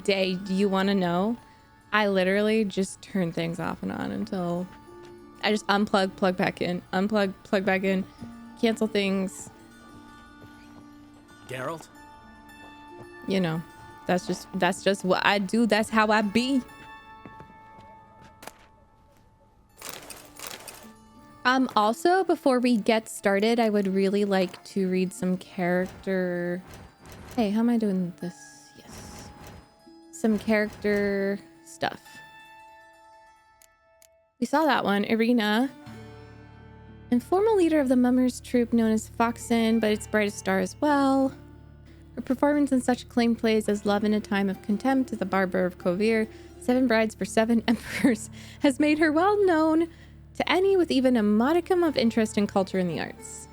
Day, do you want to know? I literally just turn things off and on until I just unplug, plug back in, unplug, plug back in, cancel things. Geralt? You know, that's just what I do. That's how I be. Also, before we get started, I would really like to read some character. Hey, how am I doing this? Yes. Some character stuff. We saw that one. Irina. Informal leader of the Mummers troupe known as Foxen, but its brightest star as well. Her performance in such acclaimed plays as Love in a Time of Contempt, The Barber of Kovir, Seven Brides for Seven Emperors has made her well known to any with even a modicum of interest in culture and the arts.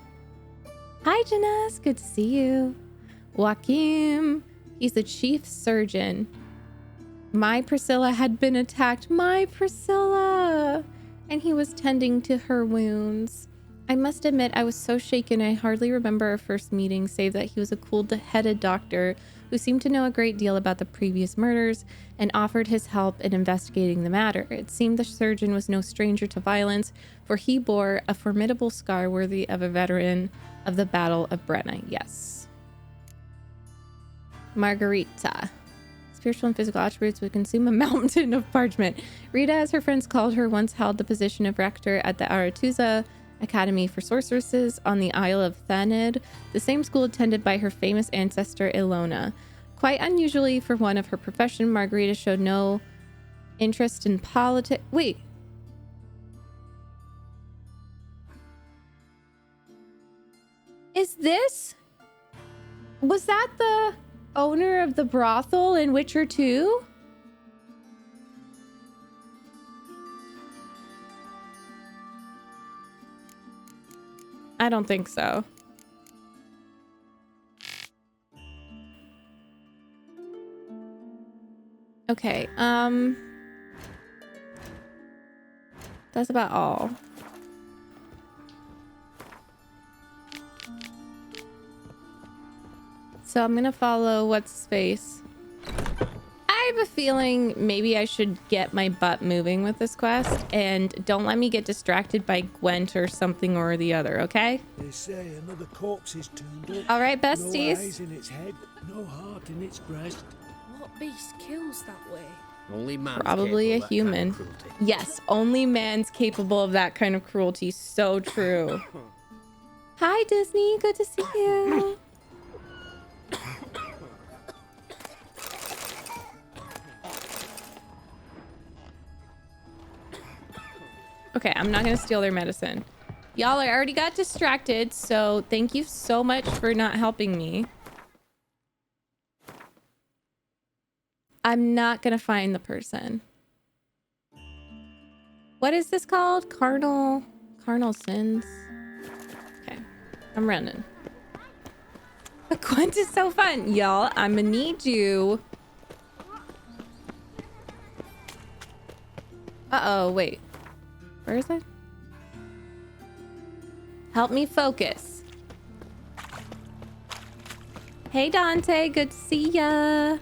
Hi, Janess. Good to see you. Joachim. He's the chief surgeon. My Priscilla had been attacked. My Priscilla! And he was tending to her wounds. I must admit, I was so shaken I hardly remember our first meeting, save that he was a cool-headed doctor who seemed to know a great deal about the previous murders and offered his help in investigating the matter. It seemed the surgeon was no stranger to violence, for he bore a formidable scar worthy of a veteran of the Battle of Brenna. Yes. Margarita. Spiritual and physical attributes would consume a mountain of parchment. Rita, as her friends called her, once held the position of rector at the Aretuza Academy for Sorceresses on the Isle of Thanid, the same school attended by her famous ancestor Ilona. Quite unusually for one of her profession, Margarita showed no interest in politics. Wait. Was that the owner of the brothel in Witcher 2? I don't think so. Okay, that's about all. So I'm gonna follow what's his face. I have a feeling maybe I should get my butt moving with this quest, and don't let me get distracted by Gwent or something or the other, okay? They say another corpse is turned up. All right, No besties. eyes in its head, no heart in its breast. What beast kills that way? Only man's Probably a capable of that kind of human. cruelty. Yes, only man's capable of that kind of cruelty. So true. Hi, Disney. Good to see you. Okay, I'm not gonna steal their medicine. Y'all, I already got distracted, so thank you so much for not helping me. I'm not gonna find the person. What is this called? Carnal sins. Okay, I'm running. But Gwent is so fun, y'all. I'm gonna need you. Uh-oh, wait. Where is it? Help me focus. Hey, Dante. Good to see ya.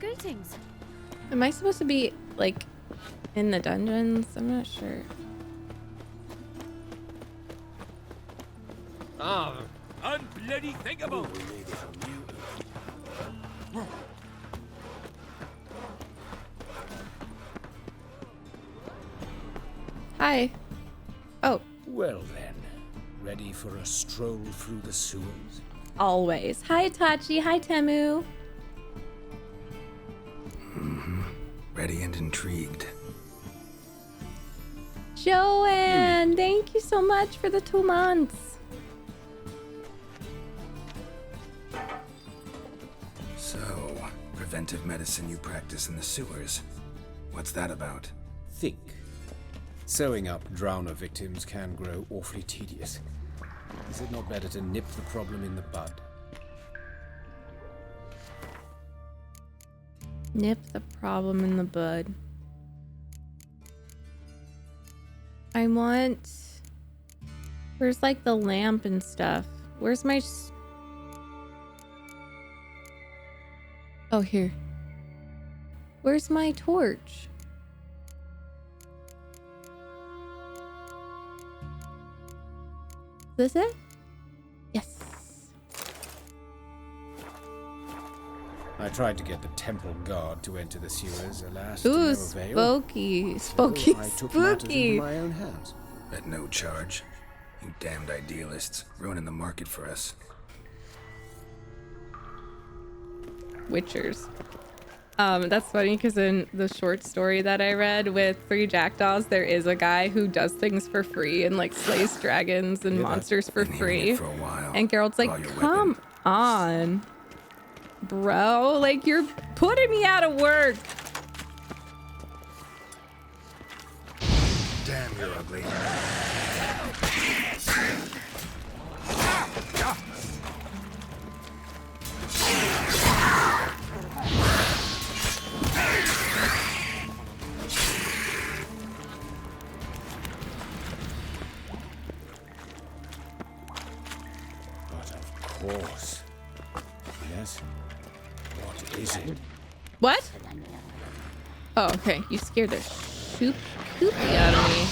Greetings. Am I supposed to be, like, in the dungeons? I'm not sure. Ah, Unbloody thinkable. Hi. Oh, Well then, ready for a stroll through the sewers? always. Hi, Itachi. Hi, Temu. Ready and intrigued. Joanne, thank you so much for the 2 months. So, preventive medicine you practice in the sewers. What's that about? Think. Sewing up drowner victims can grow awfully tedious. Is it not better to nip the problem in the bud? Nip the problem in the bud. I want Where's like the lamp and stuff? Where's my... Oh, here. Where's my torch? Is this it? Yes. I tried to get the temple guard to enter the sewers, alas, to Ooh, no avail. spooky. So Spooky, I took matters spooky. into my own hands. At no charge. You damned idealists, ruining the market for us. Witchers. That's funny because in the short story that I read with 3 Jackdaws, there is a guy who does things for free and like slays dragons and monsters for Been hearing free. it for a while. And Geralt's Draw like, your come weapon. on, bro. Like, you're putting me out of work. Damn, you're ugly. But of course. Yes? What is it? What? Oh, okay. You scared the poopy out of me.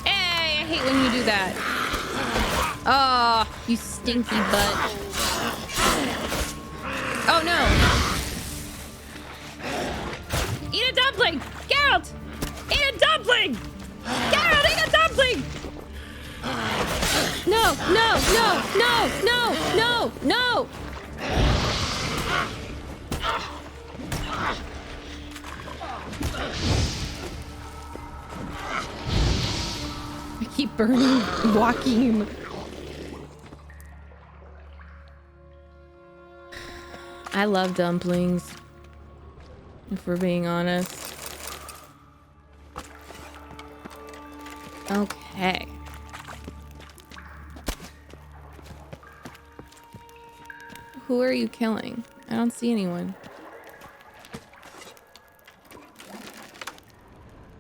Hey, I hate when you do that. Oh, you stinky butt. Oh no. Eat a dumpling! Geralt! Eat a dumpling! Geralt, eat a dumpling! No, no, no, no, no, no, no! I keep burning Joaquin. I love dumplings, if we're being honest. Okay. Who are you killing? I don't see anyone.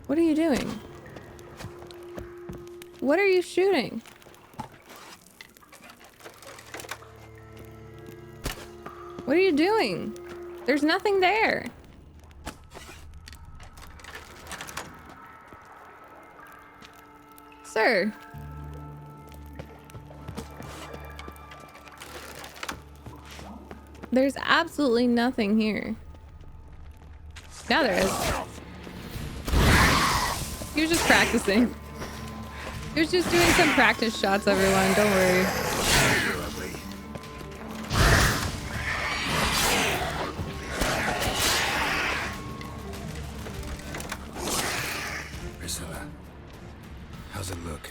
What are you doing? What are you shooting? What are you doing? There's nothing there. Sir. There's absolutely nothing here. Now there is. He was just practicing. He was just doing some practice shots, everyone. Don't worry. You're ugly. Priscilla, how's it look?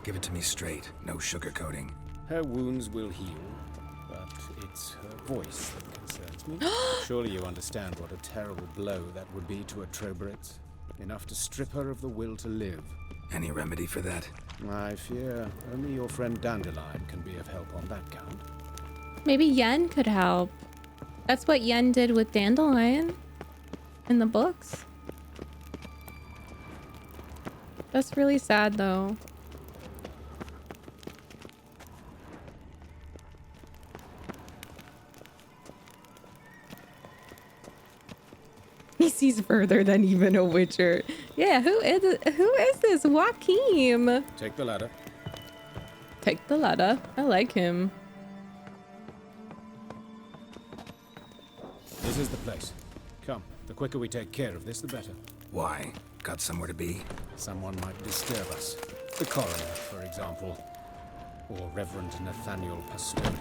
Give it to me straight, no sugarcoating. Her wounds will heal, but it's her voice that concerns me. Surely you understand what a terrible blow that would be to a Trobritz. Enough to strip her of the will to live. Any remedy for that? I fear only your friend Dandelion can be of help on that count. Maybe Yen could help. That's what Yen did with Dandelion in the books. That's really sad, though. He sees further than even a witcher. Yeah, who is this? Joachim. Take the ladder. Take the ladder. I like him. This is the place. Come, the quicker we take care of this, the better. Why? Got somewhere to be? Someone might disturb us. The coroner, for example. Or Reverend Nathaniel Pastoni.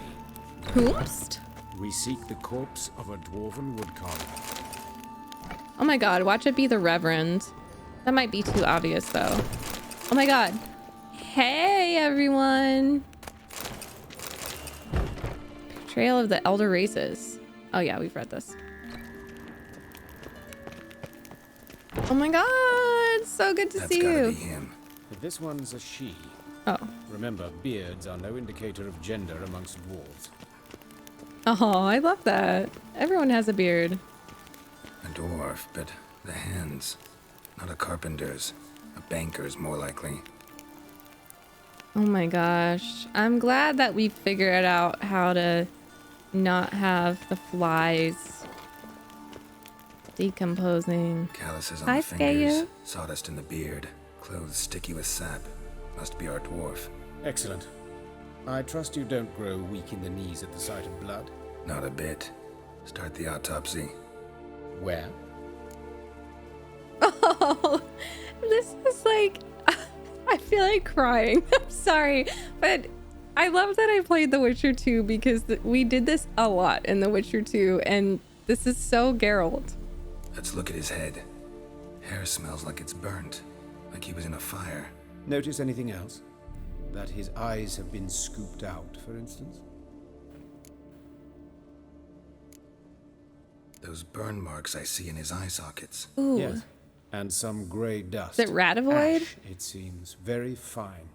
Oops. We seek the corpse of a dwarven woodcarver. Oh my god, watch it be the Reverend. That might be too obvious, though. Oh my god. Hey, everyone. Trail of the Elder Races. Oh yeah, we've read this. Oh my god, so good to That's see gotta you. be him. But this one's a she. Oh. Remember, beards are no indicator of gender amongst dwarves. Oh, I love that. Everyone has a beard. A dwarf, but the hands. Not a carpenter's. A banker's, more likely. Oh my gosh. I'm glad that we figured out how to not have the flies decomposing. Calluses on Hi, the fingers, Skayu. sawdust in the beard, clothes sticky with sap. Must be our dwarf. Excellent. I trust you don't grow weak in the knees at the sight of blood. Not a bit. Start the autopsy. Where? Oh, this is like, I feel like crying. I'm sorry, but I love that I played The Witcher 2 because we did this a lot in The Witcher 2, and this is so Geralt. Let's look at his head. Hair smells like it's burnt, like he was in a fire. Notice anything else? That his eyes have been scooped out, for instance? Those burn marks I see in his eye sockets. Ooh. Yes. And some grey dust. Is it Radivoid? Ash, it seems. Very fine.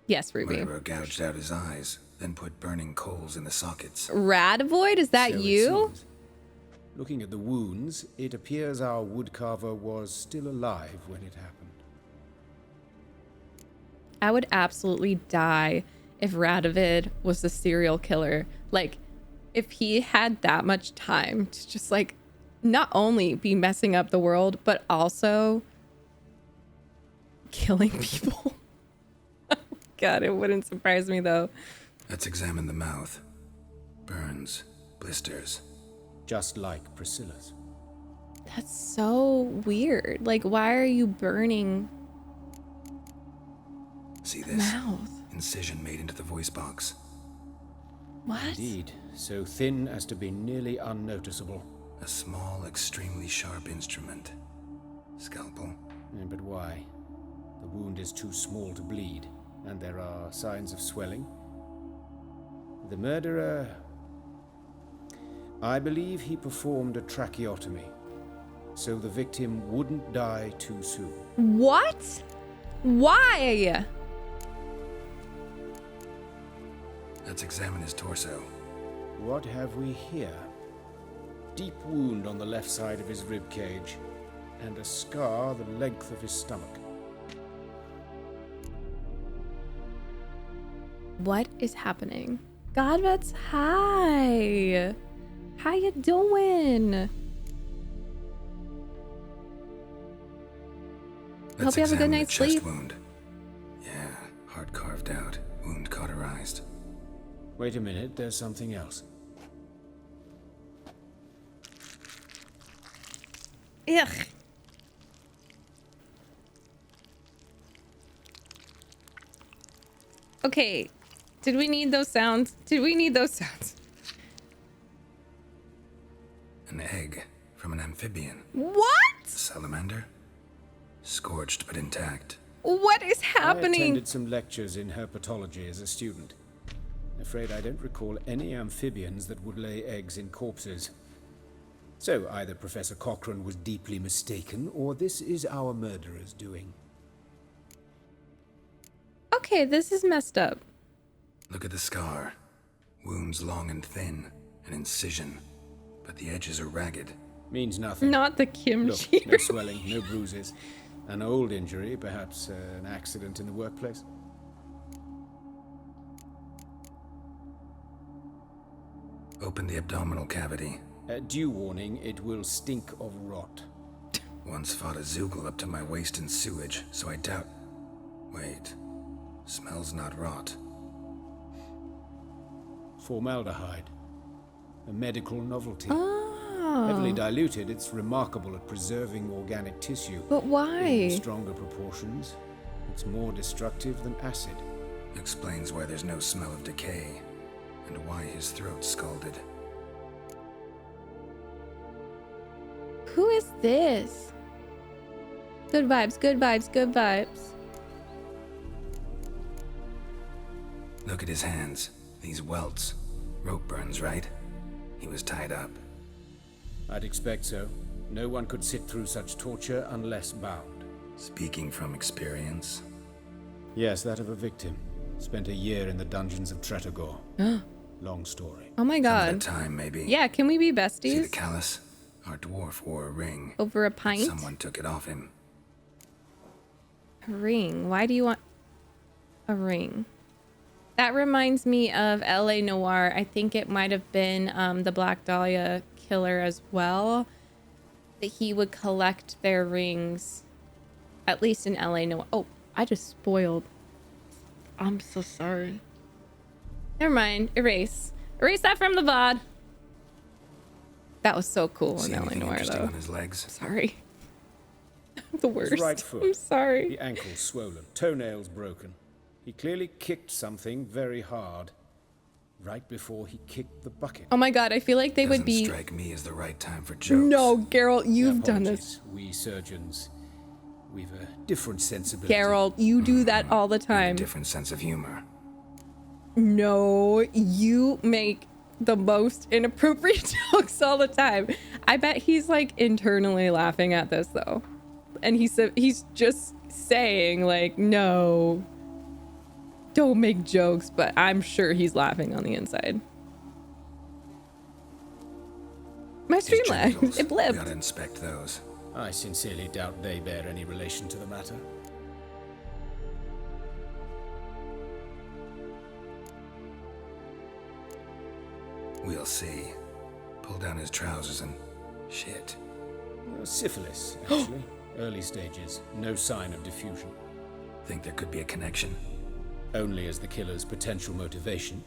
Yes, Ruby. Murderer gouged out his eyes, then put burning coals in the sockets. Radivoid, is that So it you? seems. Looking at the wounds, it appears our woodcarver was still alive when it happened. I would absolutely die if Radovid was the serial killer. Like, if he had that much time to just, like, not only be messing up the world, but also killing people. Oh, God, it wouldn't surprise me, though. Let's examine the mouth. Burns, blisters. Just like Priscilla's. That's so weird. Like, why are you burning See the this? mouth? Incision made into the voice box. What? Indeed, so thin as to be nearly unnoticeable. A small, extremely sharp instrument. Scalpel. But why? The wound is too small to bleed, and there are signs of swelling. The murderer... I believe he performed a tracheotomy, so the victim wouldn't die too soon. What? Why? Let's examine his torso. What have we here? Deep wound on the left side of his rib cage, and a scar the length of his stomach. What is happening? Godvets, hi. How you doing? Let's Hope you have a good examine the night's chest sleep. wound. Yeah, heart carved out, wound cauterized. Wait a minute, there's something else. Ugh. Okay, did we need those sounds? Did we need those sounds? An egg from an amphibian. What? Salamander? Scorched but intact. What is I happening? attended some lectures in herpetology as a student. Afraid I don't recall any amphibians that would lay eggs in corpses. So either Professor Cochrane was deeply mistaken, or this is our murderer's doing. Okay, this is messed up. Look at the scar. Wounds long and thin. An incision. But the edges are ragged. Means nothing. Not the Look, kimchi. no swelling, no bruises. An old injury, perhaps an accident in the workplace. Open the abdominal cavity. Due warning, it will stink of rot. Once fought a Zoogle up to my waist in sewage, so I doubt... Wait. Smells not rot. Formaldehyde. A medical novelty. Oh. Heavily diluted, it's remarkable at preserving organic tissue. But In why? stronger proportions, it's more destructive than acid. Explains why there's no smell of decay, and why his throat's scalded. Who is this? Good vibes, good vibes, good vibes. Look at his hands. These welts. Rope burns, right? He was tied up. I'd expect so. No one could sit through such torture unless bound. Speaking from experience. Yes, that of a victim. Spent a year in the dungeons of Tretogor. Long story. Oh my Some god. at a time, maybe. Yeah, can we be See the besties? callus? Our dwarf wore a ring. Over a pint? Someone took it off him. A ring. Why do you want a ring? That reminds me of LA Noire. I think it might have been the Black Dahlia killer as well. That he would collect their rings. At least in LA Noire. Oh, I just spoiled. I'm so sorry. Never mind. Erase. Erase that from the VOD. That was so cool See in LA anything Noire, interesting though. on his legs? Sorry. The worst. His right foot. I'm sorry. The ankle swollen, toenails broken. He clearly kicked something very hard right before he kicked the bucket. Oh my god, I feel like they would Doesn't be... strike me as the right time for jokes. No, Geralt, you've done this. Apologies. We surgeons, we've a different sensibility. Geralt, you do that all the And a time. different sense of humor. No, you make the most inappropriate jokes all the time. I bet he's like internally laughing at this though. And he's just saying like, no, don't make jokes, but I'm sure he's laughing on the inside. My His stream lagged. genitals, It we gotta blipped. inspect those. I sincerely doubt they bear any relation to the matter. We'll see. Pull down his trousers and... shit. Syphilis, actually. Early stages. No sign of diffusion. Think there could be a connection? Only as the killer's potential motivation.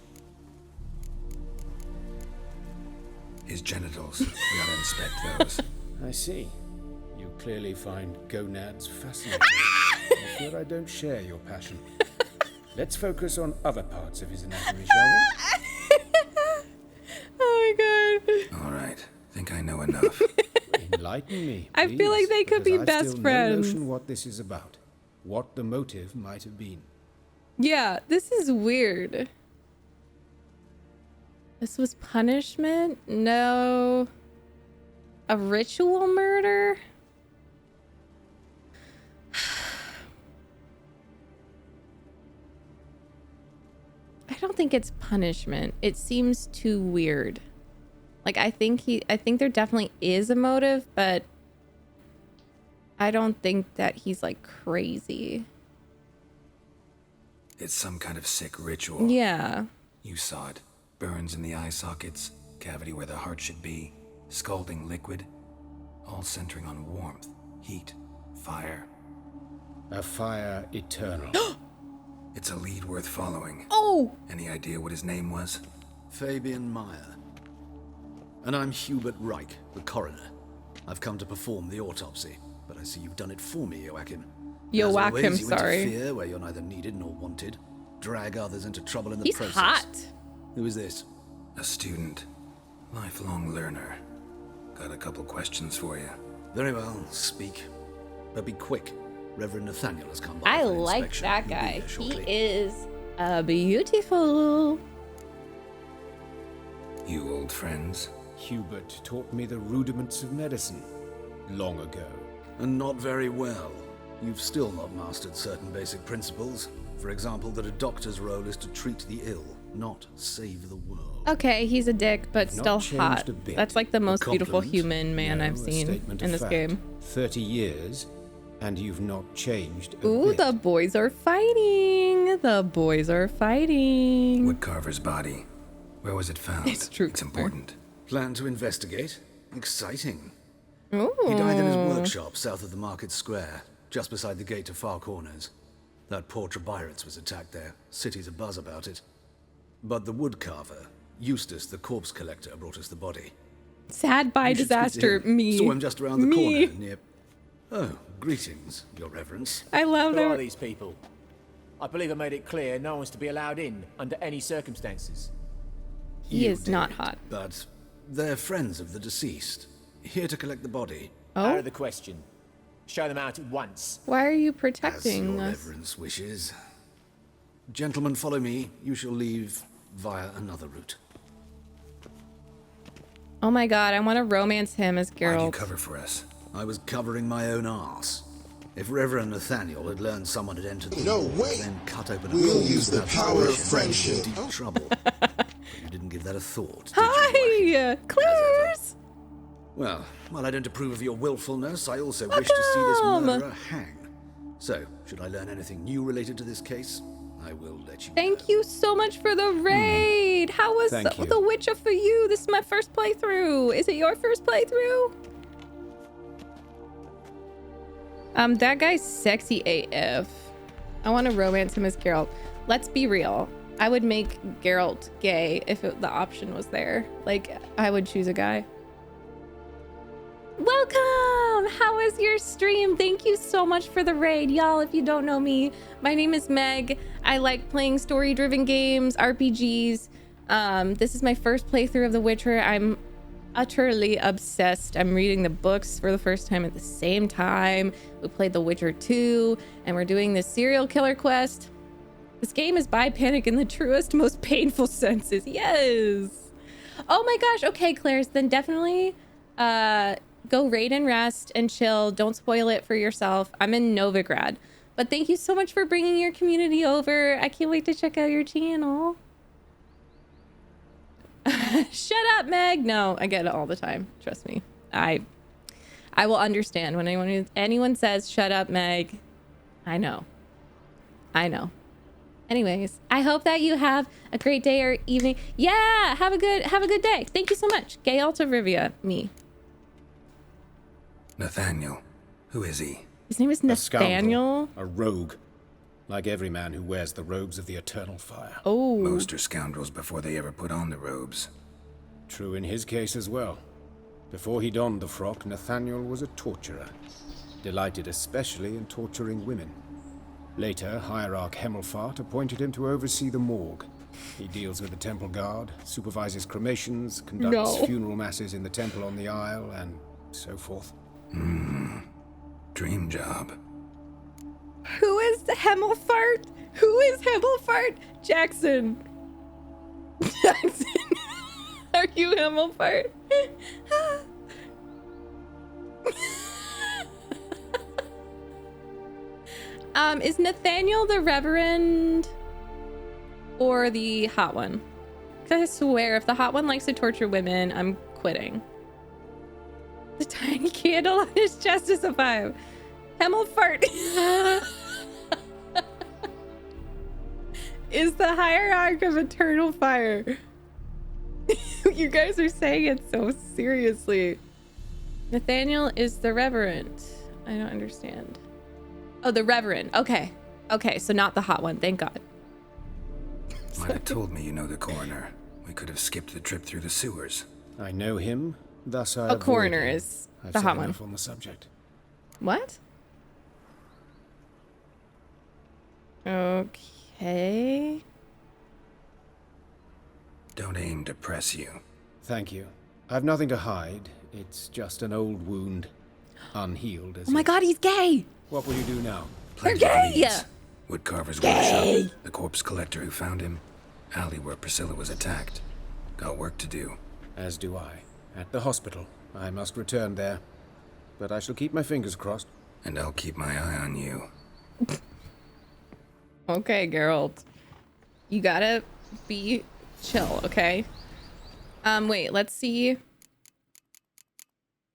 His genitals. We gotta inspect those. I see. You clearly find gonads fascinating. I'm sure I don't share your passion. Let's focus on other parts of his anatomy, shall we? Oh my god. All right. Think I know enough. Enlighten me, I feel like please, they could because be I've best still friends. No notion what this is about. What the motive might have been. Yeah, this is weird. This was punishment? No. A ritual murder? I don't think it's punishment. It seems too weird. Like I think there definitely is a motive, but I don't think that he's like crazy. It's some kind of sick ritual. Yeah. You saw it. Burns in the eye sockets, cavity where the heart should be, scalding liquid, all centering on warmth, heat, fire. A fire eternal. It's a lead worth following. Oh! Any idea what his name was? Fabian Meyer. And I'm Hubert Reich, the coroner. I've come to perform the autopsy, but I see you've done it for me, Joachim. Joachim, As always, you sorry. interfere where you're neither needed nor wanted. Drag others into trouble in the He's process. hot. Who is this? A student. Lifelong learner. Got a couple questions for you. Very well, speak. But be quick. Reverend Nathaniel has come by I for an like inspection. that He'll be guy. here He shortly. is beautiful. You old friends? Hubert taught me the rudiments of medicine long ago. And not very well. You've still not mastered certain basic principles. For example, that a doctor's role is to treat the ill, not save the world. Okay, he's a dick, but Not still changed hot. a bit. That's like the most beautiful compliment? human man No, I've a seen statement in of this fact. game. 30 years, and you've not changed a Ooh, bit. the boys are fighting. The boys are fighting. Woodcarver's body. Where was it found? It's true. It's important. Plan to investigate? Exciting. Ooh. He died in his workshop south of the market square, just beside the gate to Far Corners. That poor Trebirates was attacked there. City's abuzz about it. But the woodcarver, Eustace the corpse collector, brought us the body. Sad by You should speak to disaster. him. Me. Saw him just around the Me. corner near... Oh, greetings, your reverence. I love Who are that. these people? I believe I made it clear no one's to be allowed in under any circumstances. He You is not did, hot. But they're friends of the deceased. Here to collect the body. Out Oh, of the question. Show them out at once. why are you As protecting your us? reverence wishes. Gentlemen, follow me. You shall leave via another route. Oh my god, I want to romance him as Why'd you Geralt. cover for us? I was covering my own arse. If Reverend Nathaniel had learned someone had entered the No, room, wait. then cut open a We'll hole use the without power of suspicion, we'd be in friendship. deep trouble. But you didn't give that a thought, did you? Hi, Claire's. Well, while I don't approve of your willfulness, I also wish to see this Welcome. murderer hang. So, should I learn anything new related to this case, I will let you know. Thank you so much for the raid. How was Thank you. The Witcher for you? This is my first playthrough. Is it your first playthrough? That guy's sexy AF. I want to romance him as Geralt. Let's be real. I would make Geralt gay if the option was there. Like, I would choose a guy. Welcome! How was your stream? Thank you so much for the raid. Y'all, if you don't know me, my name is Meg. I like playing story-driven games, RPGs. This is my first playthrough of The Witcher. I'm utterly obsessed. I'm reading the books for the first time at the same time. We played The Witcher 2, and we're doing this serial killer quest. This game is bi panic in the truest, most painful senses. Yes! Oh my gosh. Okay, Claire's, then definitely go raid and rest and chill. Don't spoil it for yourself. I'm in Novigrad. But thank you so much for bringing your community over. I can't wait to check out your channel. Shut up, Meg. No, I get it all the time. Trust me. I will understand when anyone says, shut up, Meg. I know. Anyways, I hope that you have a great day or evening. Yeah, have a good day. Thank you so much. Gay Alta Rivia, me. Nathaniel. Who is he? His name is A scoundrel, Nathaniel. a rogue. Like every man who wears the robes of the eternal fire. Oh. Most are scoundrels before they ever put on the robes. True in his case as well. Before he donned the frock, Nathaniel was a torturer. Delighted especially in torturing women. Later, Hierarch Hemmelfart appointed him to oversee the morgue. He deals with the temple guard, supervises cremations, conducts funeral masses in the temple on the Isle, and so forth. Dream job. Who is Hemmelfart? Who is Hemmelfart? Jackson. Jackson. Are you Hemmelfart? Is Nathaniel the Reverend or the hot one? 'Cause I swear, if the hot one likes to torture women, I'm quitting. The tiny candle on his chest is a 5. Hemmelfart is the hierarch of eternal fire. You guys are saying it so seriously. Nathaniel is the Reverend. I don't understand. Oh, the Reverend. Okay. Okay, so not the hot one. Thank God. Might have told me you know the coroner. We could have skipped the trip through the sewers. I know him, thus I A avoid coroner him. is I've the said hot one. enough on the subject. What? Okay. Don't aim to press you. Thank you. I've nothing to hide. It's just an old wound. Unhealed as Oh my yet. God, he's gay. What will you do now? Plenty of gay! leads. Woodcarver's workshop, the corpse collector who found him, alley where Priscilla was attacked. Got work to do. As do I. At the hospital. I must return there. But I shall keep my fingers crossed. And I'll keep my eye on you. Okay, Geralt. You gotta be chill, okay? Wait, let's see.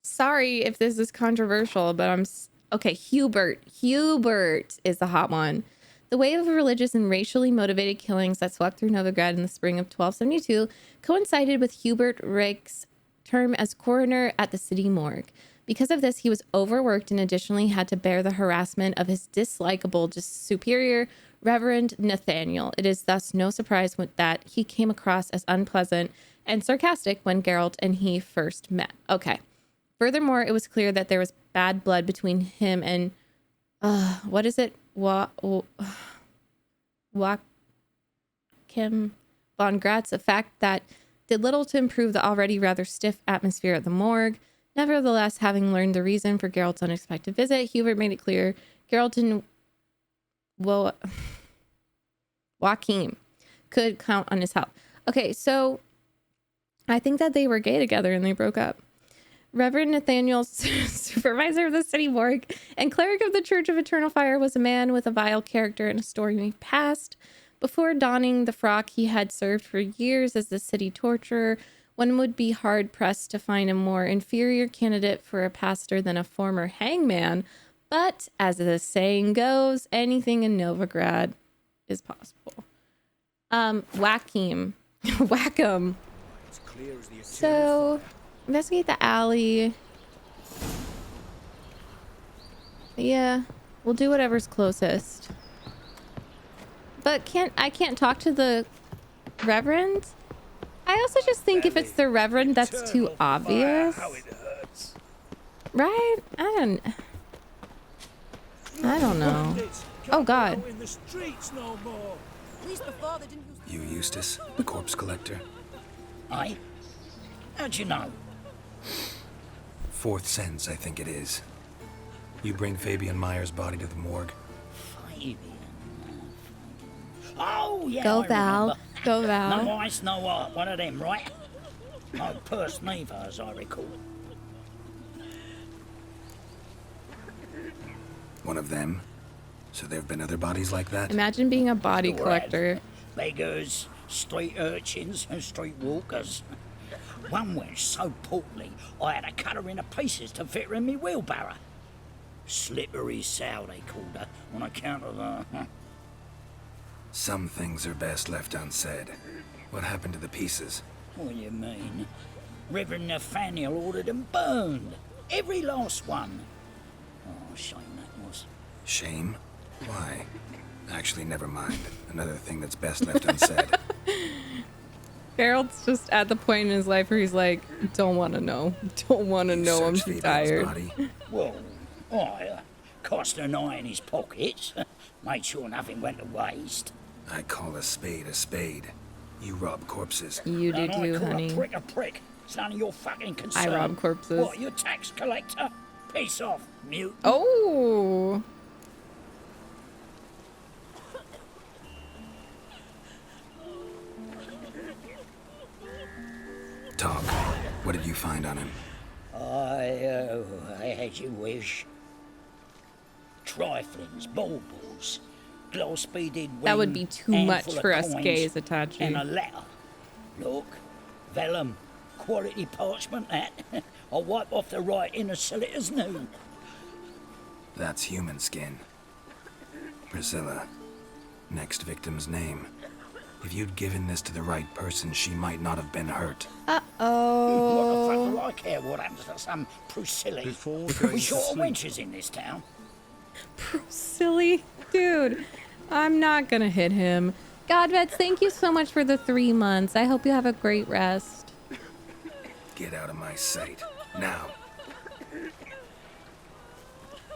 Sorry if this is controversial, but okay, Hubert. Hubert is the hot one. The wave of religious and racially motivated killings that swept through Novigrad in the spring of 1272 coincided with Hubert Reich's term as coroner at the city morgue. Because of this, he was overworked and additionally had to bear the harassment of his dislikable superior, Reverend Nathaniel. It is thus no surprise that he came across as unpleasant and sarcastic when Geralt and he first met. Okay. Furthermore, it was clear that there was bad blood between him and, what is it? Joachim von Gratz, a fact that did little to improve the already rather stiff atmosphere at the morgue. Nevertheless, having learned the reason for Geralt's unexpected visit, Hubert made it clear Geralt and Joachim could count on his help. Okay, so I think that they were gay together and they broke up. Reverend Nathaniel, supervisor of the city morgue and cleric of the Church of Eternal Fire, was a man with a vile character and a stormy past. Before donning the frock, he had served for years as the city torturer. One would be hard-pressed to find a more inferior candidate for a pastor than a former hangman, But as the saying goes, anything in Novigrad is possible. Whack him. Whack him. So, investigate the alley. Yeah, we'll do whatever's closest. But I can't talk to the Reverend? I also just think if it's the Reverend, that's too obvious. Right? I don't know. Oh God. You Eustace, the corpse collector? Aye? How'd you know? Fourth sense, I think it is. You bring Fabian Meyer's body to the morgue. Fabian. Oh, yeah, Go I Val. remember. Go Val. No ice, no art. One of them, right? No purse neither, as I recall. One of them? So there have been other bodies like that? Imagine being a body collector. Beggars, street urchins, and street walkers. One went so portly, I had to cut her into pieces to fit her in me wheelbarrow. Slippery sow, they called her, on account of her. Some things are best left unsaid. What happened to the pieces? What do you mean? Reverend Nathaniel ordered them burned. Every last one. Oh, shame that was. Shame? Why? Actually, never mind. Another thing that's best left unsaid. Geralt's just at the point in his life where he's like, don't want to know. Don't want to know. I'm too tired. Well, I cast an eye in his pockets. Made sure nothing went to waste. I call a spade a spade. You rob corpses. You do too, honey. A prick a prick. It's none of your fucking concern. I rob corpses. What, you a tax collector? Piss off, mute. Oh! Talk. What did you find on him? I had you wish. Triflings, baubles, gloss-beaded wing, That would be too much for us gays, Itachi. And a letter. Look, vellum, quality parchment that. I'll wipe off the writing and sell it as new. That's human skin. Priscilla. Next victim's name. If you'd given this to the right person, she might not have been hurt. Uh-oh. What the fuck do I care what happens to some Priscilla? We short of wenches in this town. Silly dude. I'm not gonna hit him. Godvets, thank you so much for the 3 months. I hope you have a great rest. Get out of my sight. Now.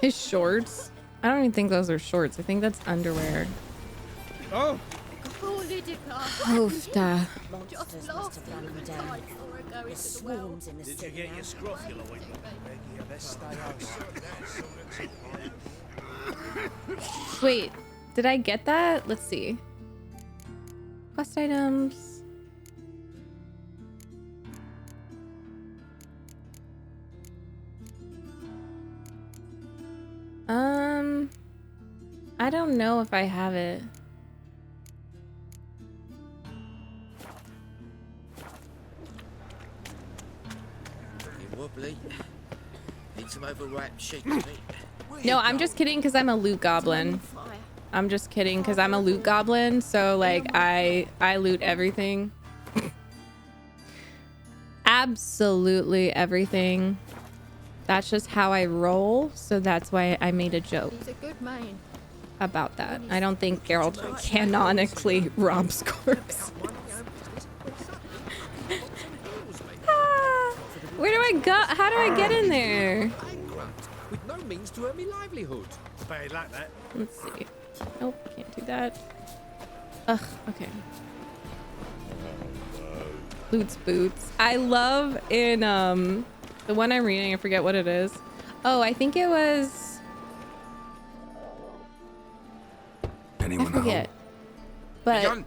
His shorts? I don't even think those are shorts. I think that's underwear. Oh! Hoofda. Monsters must have run them down. There's swarms in the city. Did you get your scrophula ointment? Maggie? Best stay home. Wait, did I get that? Let's see. Quest items. I don't know if I have it. You wobbly. Need some overripe shake, mate. No, I'm just kidding because I'm a loot goblin. I'm just kidding because I'm a loot goblin. So like I loot everything. Absolutely everything. That's just how I roll. So that's why I made a joke He's a good man. about that. I don't think Geralt canonically robs corpse. Where do I go? How do I get in there? With no means to earn me livelihood. Bad like that. Let's see. Nope, can't do that. Ugh, okay. Boots, boots. I love in the one I'm reading, I forget what it is. Oh, I think it was Anyone I forget. But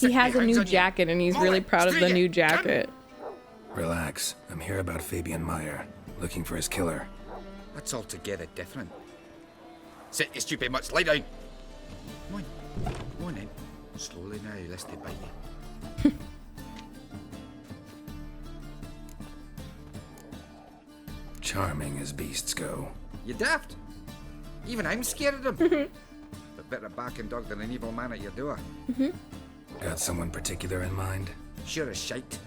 he has a new jacket and he's really proud of the new jacket. Relax. I'm here about Fabian Meyer, looking for his killer. That's altogether different. Sit your stupid mutts, lay down. Come on then. Slowly now, lest they bite you. Charming as beasts go. You daft? Even I'm scared of them. But better backing dog than an evil man at your door. Got someone particular in mind? Sure as shite.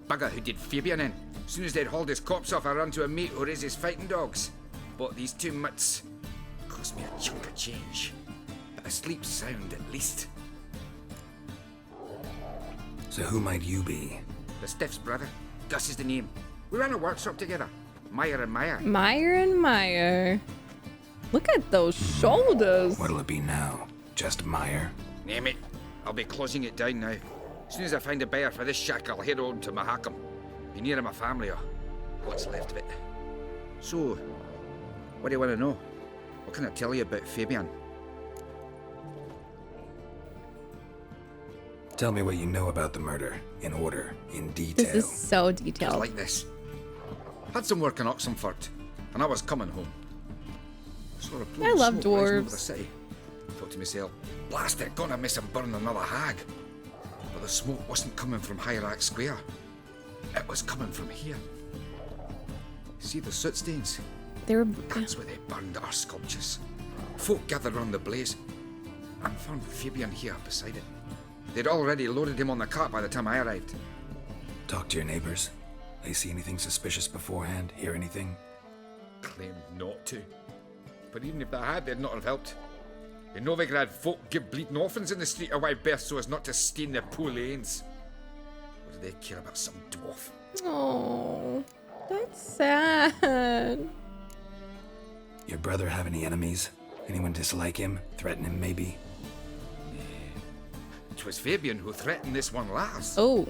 Bugger who did Fabian in. As soon as they'd hauled his corpse off, I ran to a mate who raises fighting dogs. Bought these 2 mutts. Cost me a chunk of change. But I sleep sound at least. So who might you be? The Stiff's brother. Gus is the name. We ran a workshop together. Meyer and Meyer. Meyer and Meyer. Look at those shoulders. What'll it be now? Just Meyer? Name it. I'll be closing it down now. As soon as I find a buyer for this shack, I'll head on to Mahakam. Be near my family or what's left of it. So, what do you want to know? What can I tell you about Fabian? Tell me what you know about the murder, in order, in detail. This is so It was detailed. like this. Had some work in Oxenford, and I was coming home. Saw a plume I of love smoke rising over dwarves. the city. Thought to myself, blast it, gonna miss him burn another hag. But the smoke wasn't coming from Hierarch Square. It was coming from here. See the soot stains? They were. That's where they burned our sculptures. Folk gathered round the blaze and found Fabian here beside it. They'd already loaded him on the cart by the time I arrived. Talk to your neighbors. They see anything suspicious beforehand? Hear anything? Claimed not to. But even if they had, they'd not have helped. In Novigrad, folk give bleeding orphans in the street a wide berth so as not to stain their poor lanes. What do they care about some dwarf? Oh, that's sad. Your brother have any enemies? Anyone dislike him? Threaten him, maybe? It was Fabian who threatened this one last. Oh,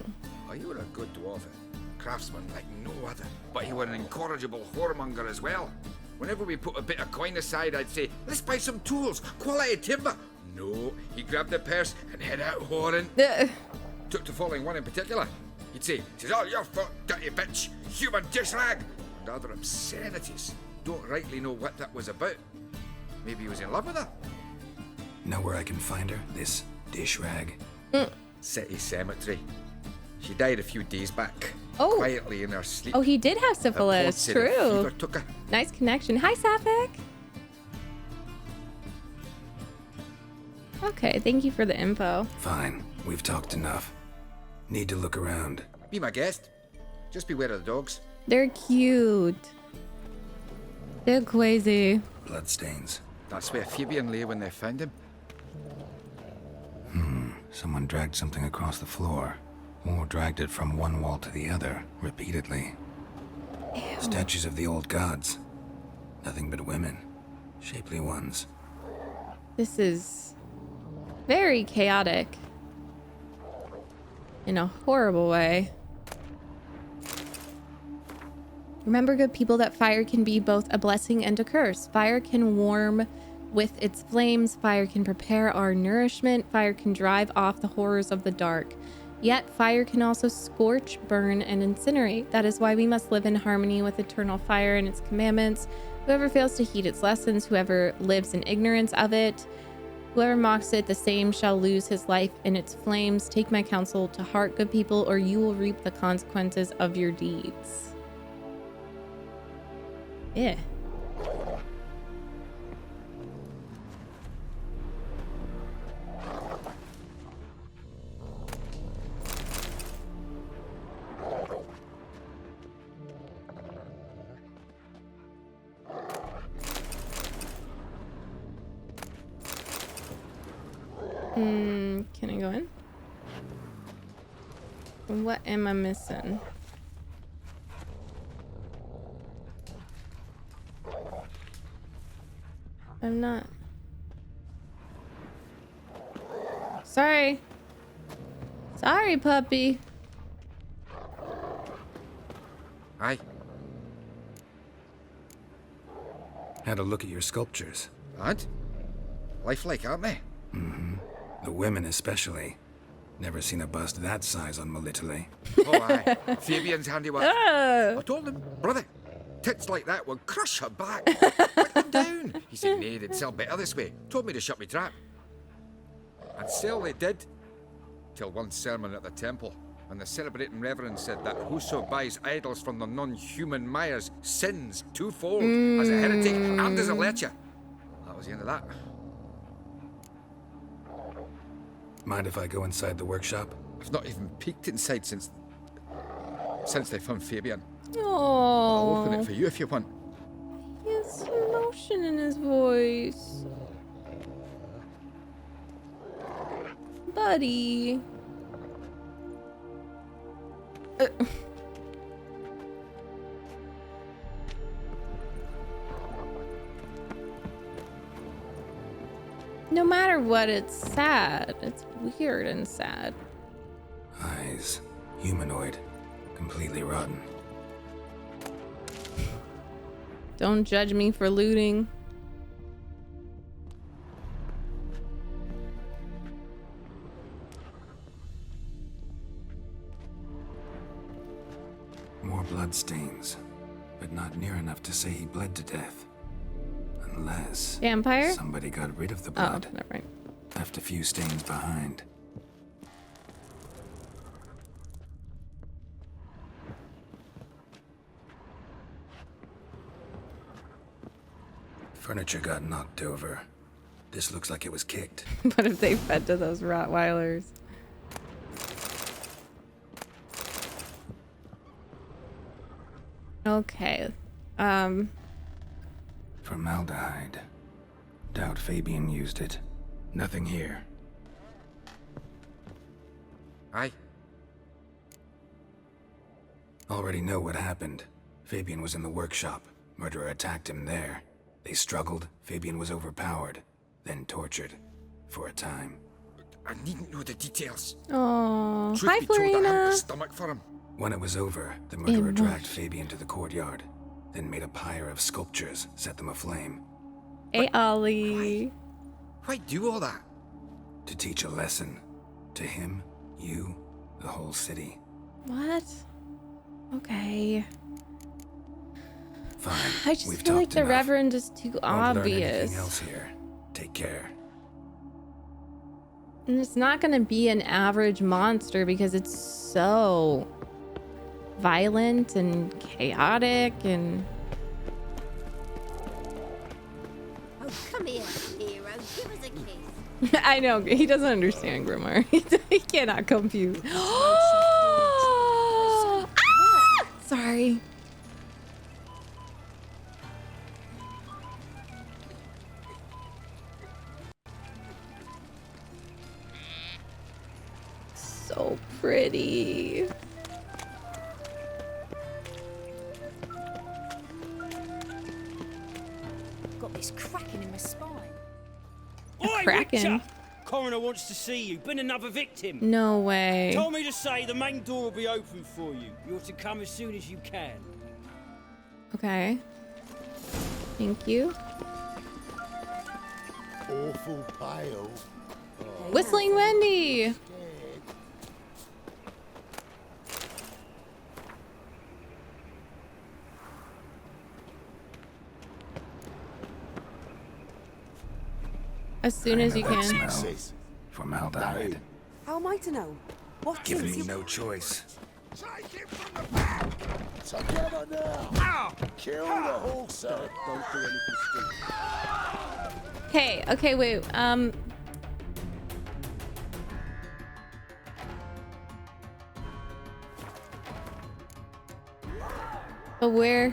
You were a good dwarf, craftsman like no other. But you were an incorrigible whoremonger as well. Whenever we put a bit of coin aside, I'd say, let's buy some tools, quality timber. No, he grabbed the purse and head out whoring. Took to following one in particular. He'd say, "'Tis all your fault, dirty bitch, human dish rag," and other obscenities. Don't rightly know what that was about. Maybe he was in love with her. Know where I can find her? This dish rag? City cemetery. She died a few days back. Oh. Quietly in her sleep. Oh, he did have syphilis. Her poor True. fever took her. Nice connection. Hi, Sapphic. Okay, thank you for the info. Fine. We've talked enough. Need to look around. Be my guest. Just beware of the dogs. They're cute. They're crazy. Bloodstains. That's where Fabian lay when they found him. Someone dragged something across the floor. Or dragged it from one wall to the other, repeatedly. Statues of the old gods. Nothing but women. Shapely ones. This is very chaotic. In a horrible way. Remember, good people, that fire can be both a blessing and a curse. Fire can warm with its flames. Fire can prepare our nourishment. Fire can drive off the horrors of the dark. Yet, fire can also scorch, burn, and incinerate. That is why we must live in harmony with eternal fire and its commandments. Whoever fails to heed its lessons, whoever lives in ignorance of it, whoever mocks it, the same shall lose his life in its flames. Take my counsel to heart, good people, or you will reap the consequences of your deeds. Yeah. Can I go in? What am I missing? I'm not. Sorry. Sorry, puppy. Aye. Had a look at your sculptures. And? Lifelike, aren't they? The women especially. Never seen a bust that size on Melitele. Oh, aye. Fabian's handiwork. I told him, brother, tits like that would crush her back. Put them down. He said, nay, they'd sell better this way. Told me to shut me trap. And sell they did. Till one sermon at the temple. And the celebrating reverend said that whoso buys idols from the non-human Myers sins twofold as a heretic and as a lecher. That was the end of that. Mind if I go inside the workshop? I've not even peeked inside since they found Fabian. Oh. I'll open it for you if you want. He has some emotion in his voice. Buddy. No matter what, it's sad. It's weird and sad. Eyes. Humanoid. Completely rotten. Don't judge me for looting. More blood stains, but not near enough to say he bled to death. Unless Vampire? somebody got rid of the blood. Oh, never mind. Left a few stains behind. Furniture got knocked over. This looks like it was kicked. What if they fed to those Rottweilers? Okay. Formaldehyde. Doubt Fabian used it. Nothing here. Aye. Already know what happened. Fabian was in the workshop. Murderer attacked him there. They struggled. Fabian was overpowered. Then tortured. For a time. I needn't know the details. Oh, Truth hi, be told, I hadn't the Florina. stomach for him. When it was over, the murderer dragged Fabian to the courtyard. Then made a pyre of sculptures, set them aflame. Hey, Ollie. Why do all that? To teach a lesson. To him, you, the whole city. What? Okay. Fine. I just We've feel like talked the enough. Reverend is too Won't learn anything obvious. else here. Take care. And it's not gonna be an average monster because it's so violent and chaotic and... Oh, come here, hero. Give us a kiss. I know, he doesn't understand Grimoire. He cannot compute. Ah! Sorry. So pretty. Got this cracking in my spine. Oi, Kraken. Witcher! Coroner wants to see you. Been another victim. No way. Told me to say the main door will be open for you. You're to come as soon as you can. Okay. Thank you. Awful pale. Whistling Wendy. As soon as you can. Smell. Formaldehyde. How am I to know? What Giving is me no choice. Take him from the back! Together now! Kill the whole set! Don't do anything stupid. Okay, wait. But where?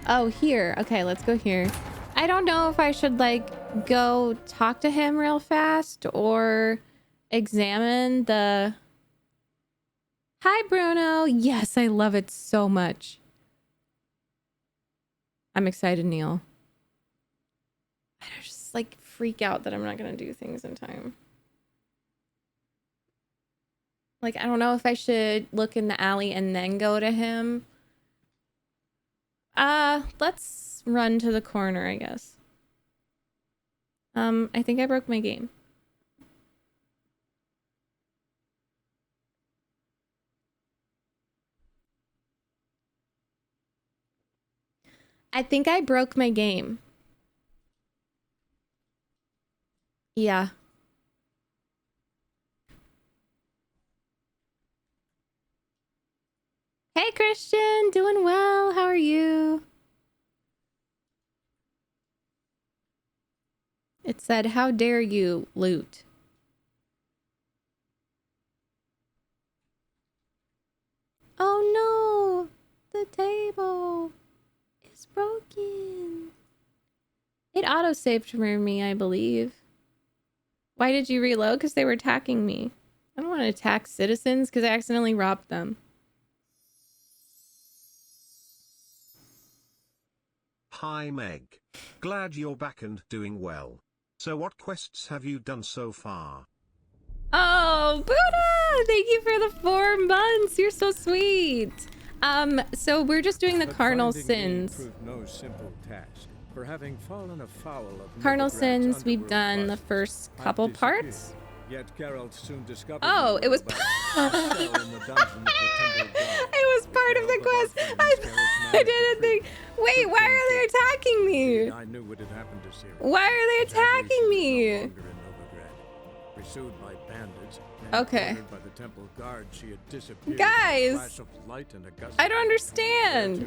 Oh, here. Okay, let's go here. I don't know if I should like go talk to him real fast or examine the... Hi, Bruno. Yes, I love it so much. I'm excited, Neil. I just like freak out that I'm not gonna do things in time. Like, I don't know if I should look in the alley and then go to him. Let's run to the corner, I guess. I think I broke my game. I think I broke my game. Yeah. Hey, Christian, doing well. How are you? It said, "How dare you loot?" Oh no! The table is broken. It auto-saved for me, I believe. Why did you reload? Because they were attacking me. I don't want to attack citizens because I accidentally robbed them. Hi Meg. Glad you're back and doing well. So what quests have you done so far? Oh, Buddha! Thank you for the 4 months. You're so sweet. So we're just doing the carnal sins. No simple task. For having fallen afoul of Carnal sins, we've done the first couple parts. Yet Geralt soon discovered it was it was part of the quest. I didn't think. Wait, why are they attacking me? I knew what had happened to Ciri. Why are they attacking me? Pursued by bandits. Okay. By the temple guard, she had disappeared. Guys, I don't understand.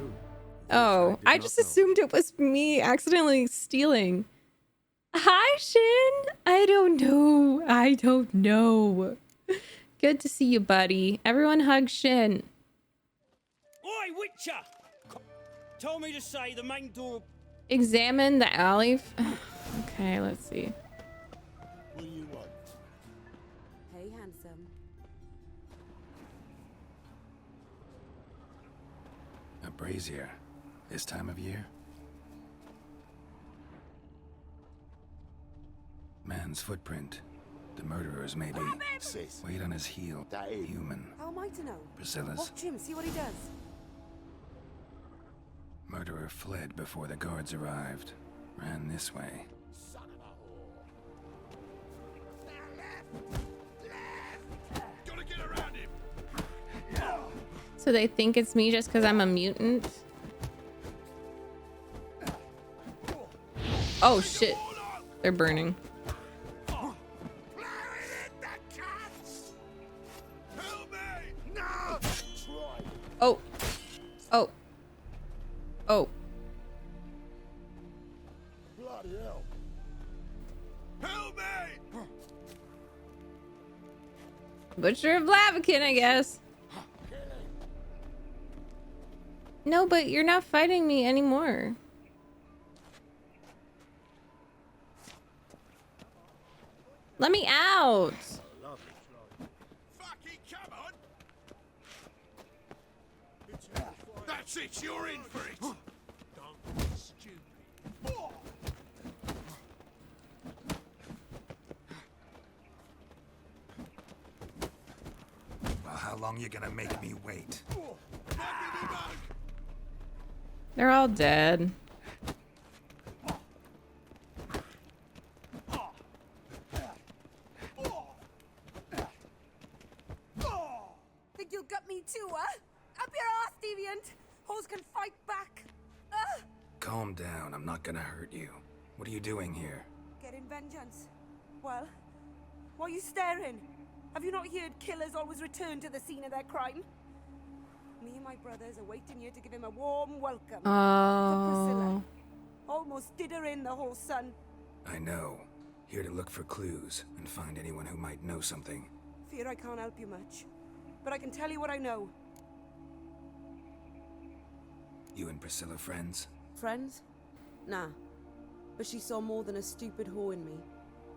Oh, I just assumed it was me accidentally stealing. Hi, Shin. I don't know. Good to see you, buddy. Everyone hug Shin. Oi, Witcher! Told me to say the main door. Examine the alley. Okay, let's see. What do you want? Hey, handsome. A brazier. This time of year? Man's footprint. The murderer's maybe. Weight on his heel. Human. How am I to know? Priscilla's. Watch him, see what he does. Murderer fled before the guards arrived. Ran this way. So they think it's me just because I'm a mutant? Oh shit. They're burning. Oh. Oh. Oh. Bloody hell. Help me! Butcher of Blaviken, I guess. No, but you're not fighting me anymore. Let me out. That's it, you're in for it! Don't be stupid. Well, how long you gonna make me wait? They're all dead. Think you'll gut me too, huh? Up your ass, deviant! Hoes can fight back! Calm down, I'm not gonna hurt you. What are you doing here? Getting vengeance. Well, why are you staring? Have you not heard killers always return to the scene of their crime? Me and my brothers are waiting here to give him a warm welcome. For Priscilla. Almost did her in, the whole son. I know. Here to look for clues and find anyone who might know something. Fear I can't help you much. But I can tell you what I know. You and Priscilla friends? Friends? Nah. But she saw more than a stupid whore in me.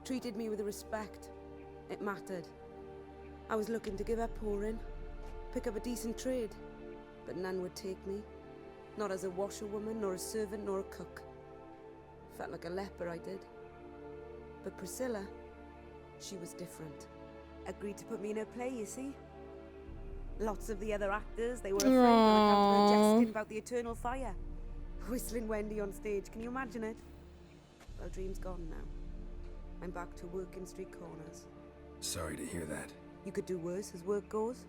Treated me with respect. It mattered. I was looking to give up whoring. Pick up a decent trade. But none would take me. Not as a washerwoman, nor a servant, nor a cook. Felt like a leper, I did. But Priscilla, she was different. Agreed to put me in her play, you see? Lots of the other actors, they were afraid on account of her jesting about the eternal fire. Whistling Wendy on stage, can you imagine it? Well, dream's gone now. I'm back to working street corners. Sorry to hear that. You could do worse as work goes.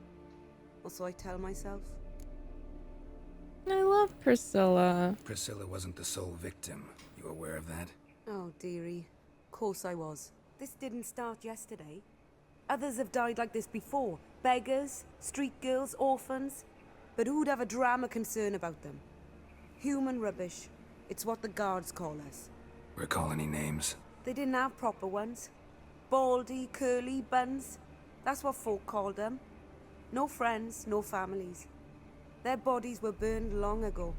Or so I tell myself. I love Priscilla. Priscilla wasn't the sole victim. You aware of that? Oh, dearie. Course I was. This didn't start yesterday. Others have died like this before. Beggars, street girls, orphans. But who'd have a drama concern about them? Human rubbish. It's what the guards call us. Recall any names? They didn't have proper ones. Baldy, curly buns. That's what folk called them. No friends, no families. Their bodies were burned long ago.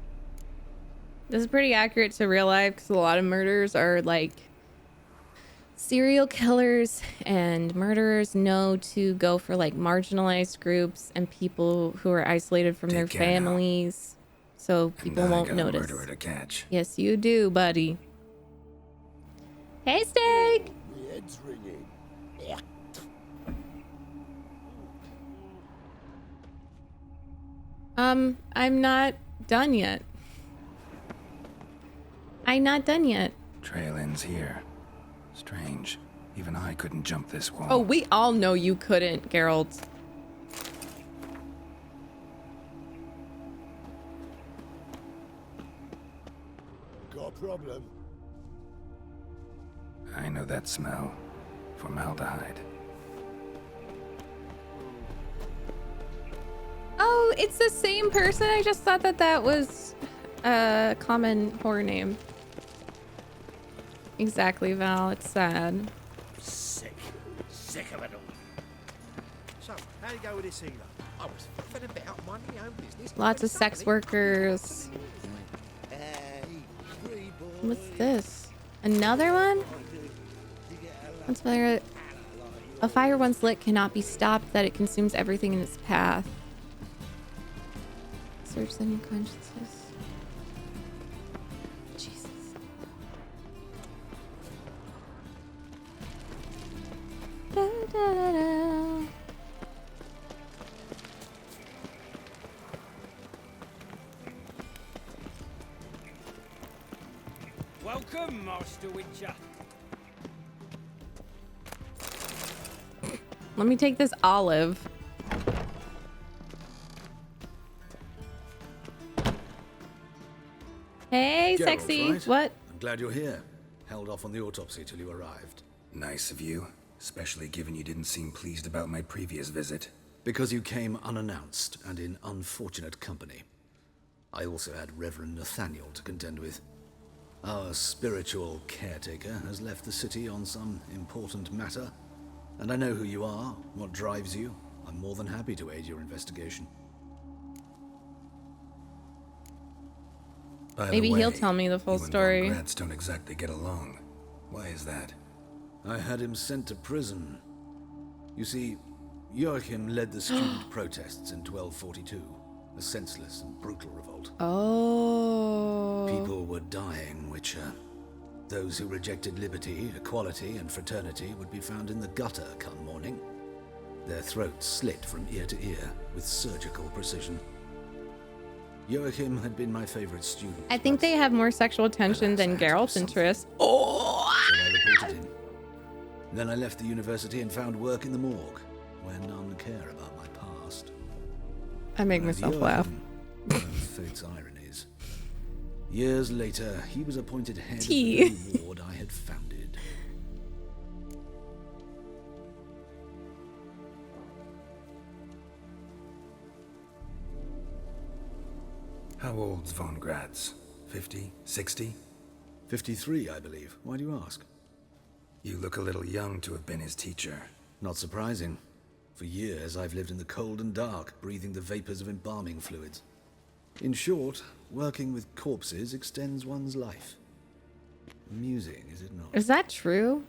This is pretty accurate to real life because a lot of murders are like serial killers and murderers know to go for like marginalized groups and people who are isolated from their families, so people won't notice. Murderer to catch. Yes, you do, buddy. Hey, Steak! My head's ringing. I'm not done yet. I'm not done yet. Trail ends here. Strange. Even I couldn't jump this wall. Oh, we all know you couldn't, Geralt. Got a problem? I know that smell. Formaldehyde. Oh, it's the same person? I just thought that that was a common horror name. Exactly, Val. It's sad. Sick of it all. So, how'd you go with this healer? I was flipping about minding my own business. Lots of sex workers. What's this? Another one? Once fire, a fire once lit cannot be stopped, that it consumes everything in its path. Search the new consciousness. Jesus. Da, da, da, da. Welcome, Master Witcher. Let me take this olive. Hey, Geralt, sexy. right? What? I'm glad you're here. Held off on the autopsy till you arrived. Nice of you, especially given you didn't seem pleased about my previous visit. Because you came unannounced and in unfortunate company. I also had Reverend Nathaniel to contend with. Our spiritual caretaker has left the city on some important matter, and I know who you are, what drives you. I'm more than happy to aid your investigation. By Maybe the way, he'll tell me the full you and story. Von Gratz don't exactly get along. Why is that? I had him sent to prison. You see, Joachim led the student protests in 1242, a senseless and brutal revolt. Oh. People were dying, Witcher. Those who rejected liberty, equality, and fraternity would be found in the gutter come morning. Their throats slit from ear to ear with surgical precision. Joachim had been my favorite student. I think they have more sexual tension than Geralt's interest. Oh! So I reported him. Then I left the university and found work in the morgue, where none care about my past. I make As myself laugh. One of fate's ironies. Years later, he was appointed head Tea. of the new ward I had founded. How old's Von Gratz? 50? 60? 53, I believe. Why do you ask? You look a little young to have been his teacher. Not surprising. For years, I've lived in the cold and dark, breathing the vapors of embalming fluids. In short, working with corpses extends one's life. Amusing, is it not? Is that true?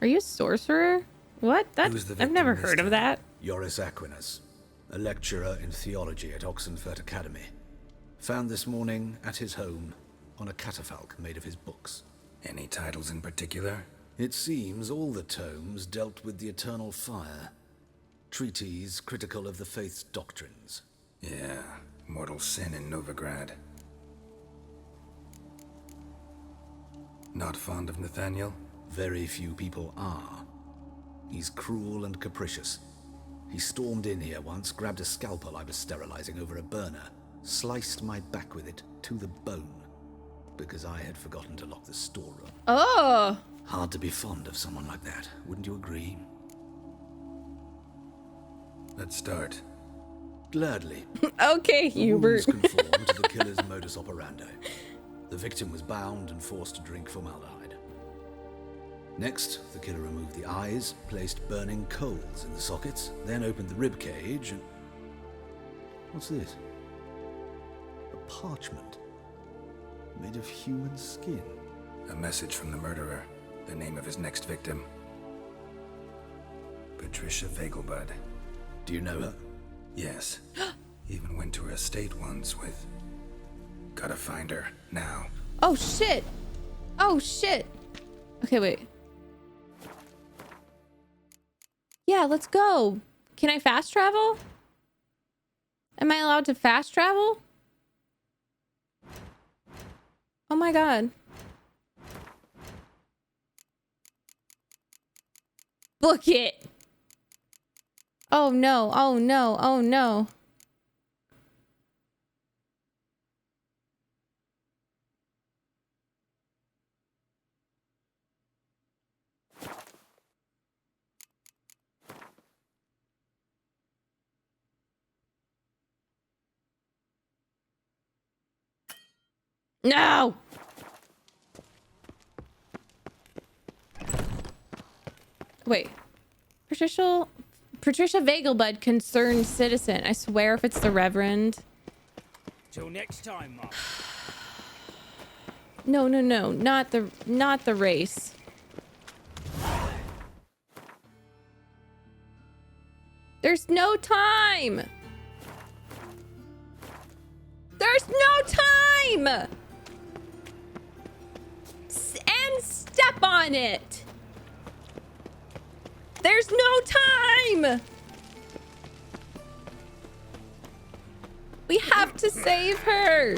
Are you a sorcerer? What? I've never heard of that. Joris Aquinas, a lecturer in theology at Oxenfurt Academy. Found this morning at his home on a catafalque made of his books. Any titles in particular? It seems all the tomes dealt with the eternal fire. Treatises critical of the faith's doctrines. Yeah, mortal sin in Novigrad. Not fond of Nathaniel? Very few people are. He's cruel and capricious. He stormed in here once, grabbed a scalpel I was sterilizing over a burner, sliced my back with it to the bone, because I had forgotten to lock the storeroom. Oh! Hard to be fond of someone like that, wouldn't you agree? Let's start. Gladly. Okay, The Hubert. wounds conform to the killer's modus operandi. The victim was bound and forced to drink formaldehyde. Next, the killer removed the eyes, placed burning coals in the sockets, then opened the rib cage and... What's this? A parchment made of human skin. A message from the murderer. The name of his next victim. Patricia Vegelbud. Do you know her? Yes. Even went to her estate once with... Gotta find her, now. Oh shit! Oh shit! Okay, wait. Yeah, let's go. Can I fast travel? Am I allowed to fast travel? Oh my god. Book it! Oh no, oh no, oh no. No! Wait. Patricia Vegelbud, concerned citizen. I swear if it's the Reverend. Till next time, Mom. No, no, no. Not the race. There's no time! There's no time! And step on it! There's no time! We have to save her!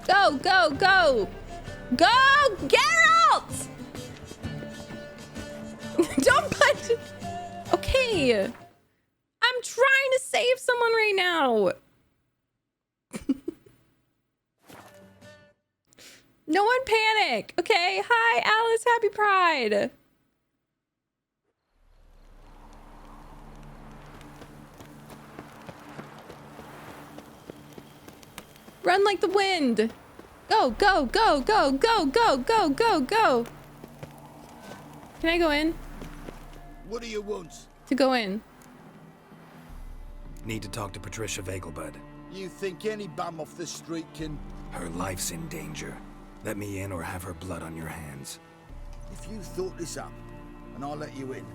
Go, go, go! Go, Geralt! Don't punch it! Okay. I'm trying to save someone right now. No one panic. Okay. Hi, Alice. Happy Pride. Run like the wind. Go, go, go, go, go, go, go, go, go. Can I go in? What do you want? To go in. Need to talk to Patricia Vegelbud. You think any bum off the street can... Her life's in danger. Let me in or have her blood on your hands. If you thought this up, and I'll let you in,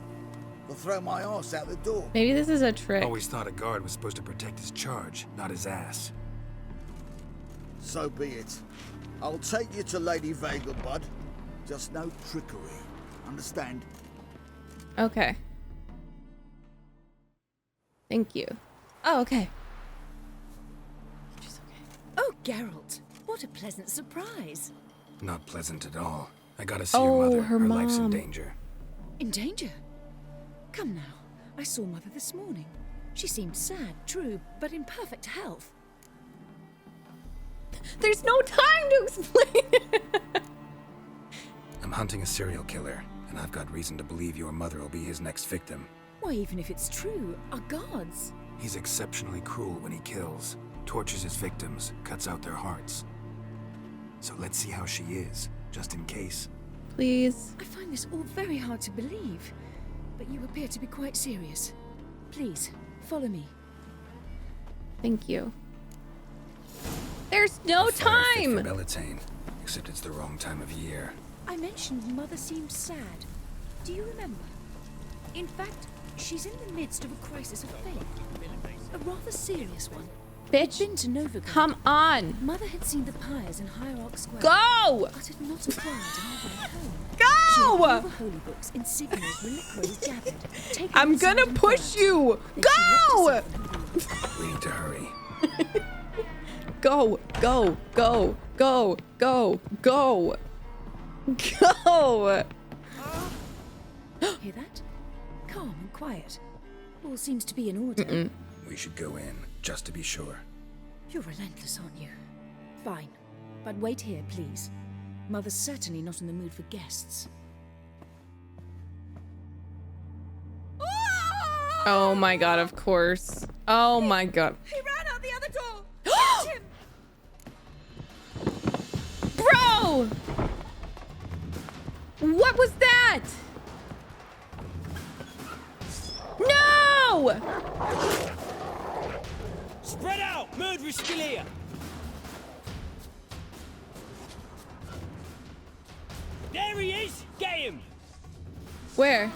I'll throw my ass out the door. Maybe this is a trick. Always thought a guard was supposed to protect his charge, not his ass. So be it. I'll take you to Lady Vegelbud. Just no trickery. Understand? Okay. Thank you. Oh, okay. Oh, Geralt, what a pleasant surprise. Not pleasant at all. I gotta see your mother. Her life's in mom. danger. In danger? Come now, I saw Mother this morning. She seemed sad, true, but in perfect health. There's no time to explain it. I'm hunting a serial killer, and I've got reason to believe your mother will be his next victim. Why, even if it's true, our gods. He's exceptionally cruel when he kills, tortures his victims, cuts out their hearts. So let's see how she is, just in case. Please. I find this all very hard to believe, but you appear to be quite serious. Please, follow me. Thank you. There's no time! For Bellatane, except it's the wrong time of year. I mentioned Mother seemed sad. Do you remember? In fact, she's in the midst of a crisis of faith. A rather serious one. Bitch, been to Novigrad. Come on! Mother had seen the pyres in Hierarch Square. Go! But had not a word on her way home. Go! She had all the holy books, insignias, reliquaries gathered. I'm gonna push you! Go! We need to hurry. Go, go, go, go, go, go. Go! Hear that? Calm and quiet. All seems to be in order. We should go in, just to be sure. You're relentless, aren't you? Fine. But wait here, please. Mother's certainly not in the mood for guests. Oh my god, of course. Oh my god. He ran out the other door! Bro! No! What was that? No! Spread out! Murderer's still here! There he is! Get him! Where?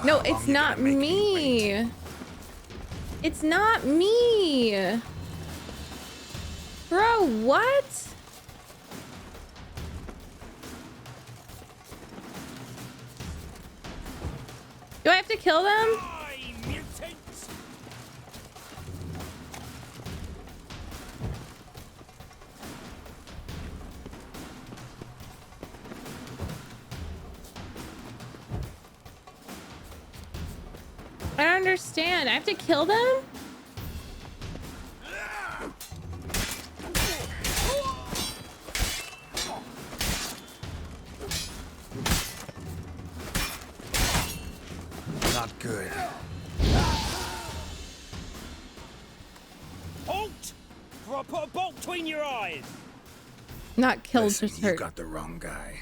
No, it's not me. It's not me. Bro, what? Do I have to kill them? I don't understand. I have to kill them? Not good. Halt! Before I put a bolt between your eyes! Not killed, Listen, just you hurt. got the wrong guy.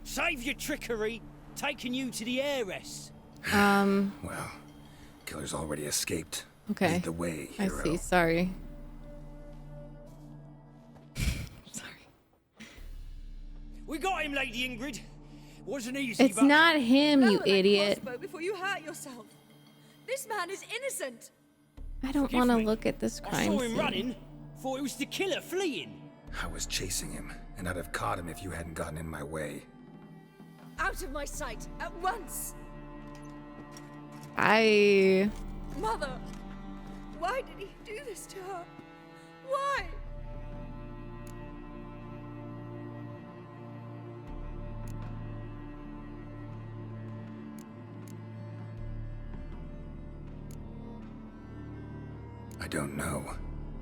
Save your trickery! Taking you to the heiress. Well, killer's already escaped. Okay. Lead the way, I hero. see. Sorry. We got him, Lady Ingrid. Wasn't easy, It's but... not him, you Lower that idiot. crossbow before you hurt yourself. This man is innocent. I don't want to look at this I crime saw him scene. running. Thought it was the killer fleeing. I was chasing him, and I'd have caught him if you hadn't gotten in my way. Out of my sight at once. Mother, why did he do this to her? Why? I don't know.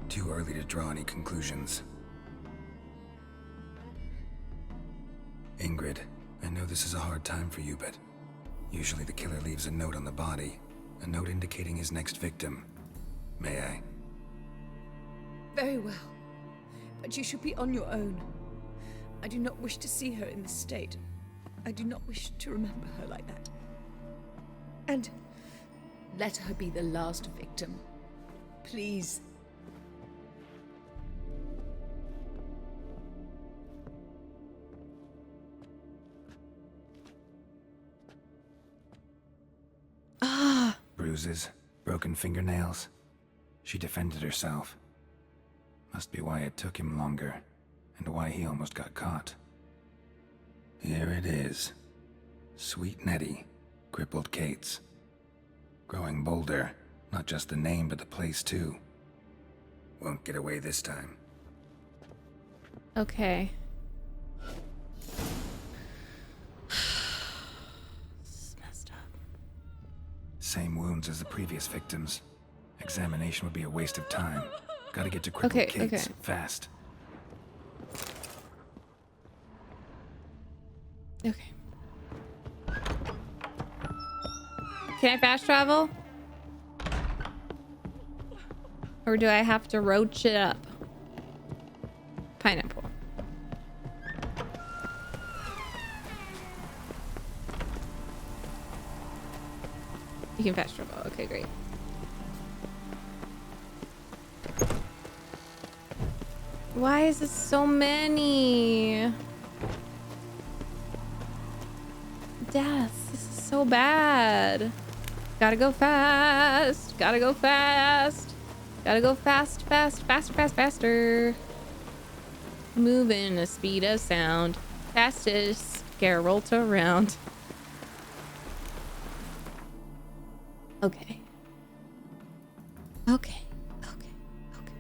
Too early to draw any conclusions. Ingrid, I know this is a hard time for you, but usually the killer leaves a note on the body. A note indicating his next victim. May I? Very well. But you should be on your own. I do not wish to see her in this state. I do not wish to remember her like that. And let her be the last victim. Please. Bruises, broken fingernails. She defended herself. Must be why it took him longer, and why he almost got caught. Here it is. Sweet Nettie, crippled Kate's. Growing bolder, not just the name but the place too. Won't get away this time. Okay. Same wounds as the previous victims. Examination would be a waste of time. Gotta get to crippled Okay, Kate's okay. fast. Okay. Can I fast travel? Or do I have to roach it up? Pineapple. You can fast travel. Okay, great. Why is it so many? Deaths. This is so bad. Gotta go fast. Gotta go fast. Gotta go fast, fast, faster, fast, faster. Moving the speed of sound. Fastest Geralt around. Okay. Okay. Okay. Okay.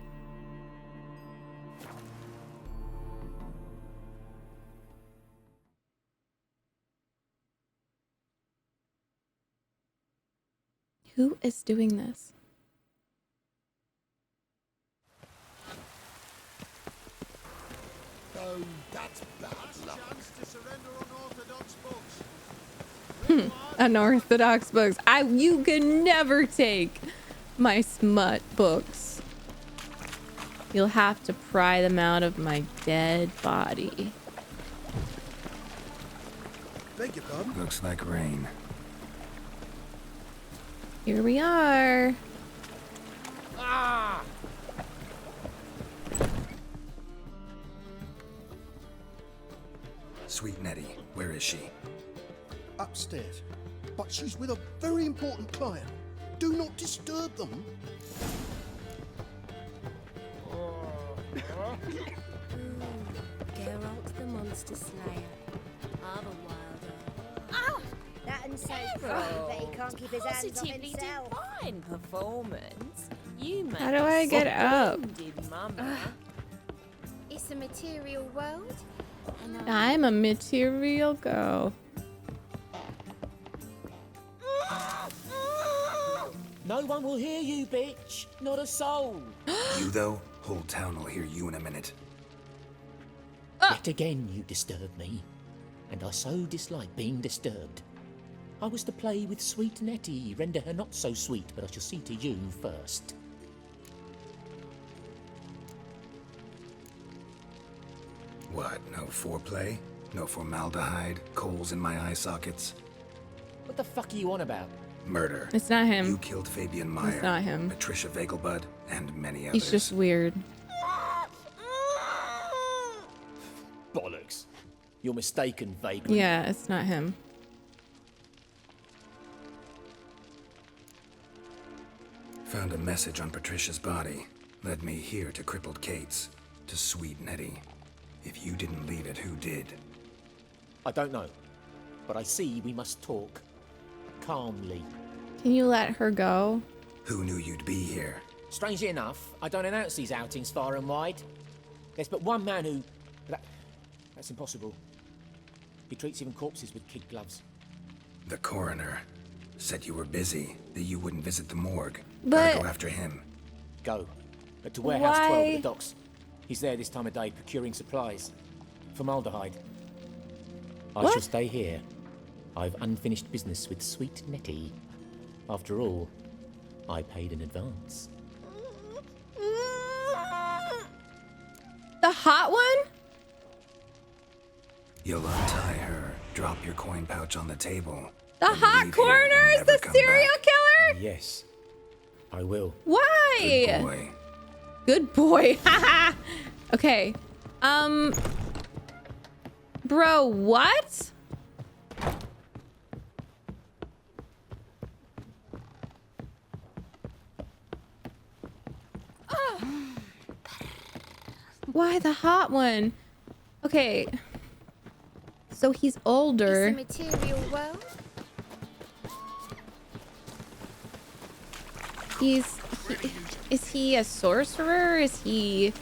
Who is doing this? Oh, that's bad luck. Unorthodox books. You can never take my smut books. You'll have to pry them out of my dead body. Beg your pardon? Looks like rain. Here we are. Ah! Sweet Nettie, where is she? Upstairs. But she's with a very important client. Do not disturb them. Geralt the Monster Slayer. Other wilder. Oh! That and so proud that he can't keep his hands off himself. Fine performance. You made How do I get up? Mama. It's a material world. And I'm a material girl. No one will hear you, bitch. Not a soul. You, though? Whole town will hear you in a minute. Yet again you disturb me, and I so dislike being disturbed. I was to play with sweet Nettie, render her not so sweet, but I shall see to you first. What, no foreplay? No formaldehyde? Coals in my eye sockets? What the fuck are you on about? Murder. It's not him. You killed Fabian Meyer. It's not him. Patricia Vegelbud, and many others. He's just weird. Bollocks. You're mistaken, vaguely. Yeah, it's not him. Found a message on Patricia's body. Led me here to crippled Kate's. To sweet Nettie. If you didn't leave it, who did? I don't know, but I see we must talk. Calmly. Can you let her go? Who knew you'd be here? Strangely enough, I don't announce these outings far and wide. There's but one man who... That's impossible. He treats even corpses with kid gloves. The coroner. Said you were busy, that you wouldn't visit the morgue. But... Gotta go after him. Go. But to Warehouse 12 at the docks. He's there this time of day procuring supplies. Formaldehyde. I shall stay here. I've unfinished business with sweet Nettie. After all, I paid in advance. The hot one? You'll untie her, drop your coin pouch on the table. The hot coroner is the serial killer? Yes, I will. Why? Good boy. Good boy. Okay. Bro, what? Why the hot one? Okay. So he's older. It's a material world. Is he a sorcerer? Is he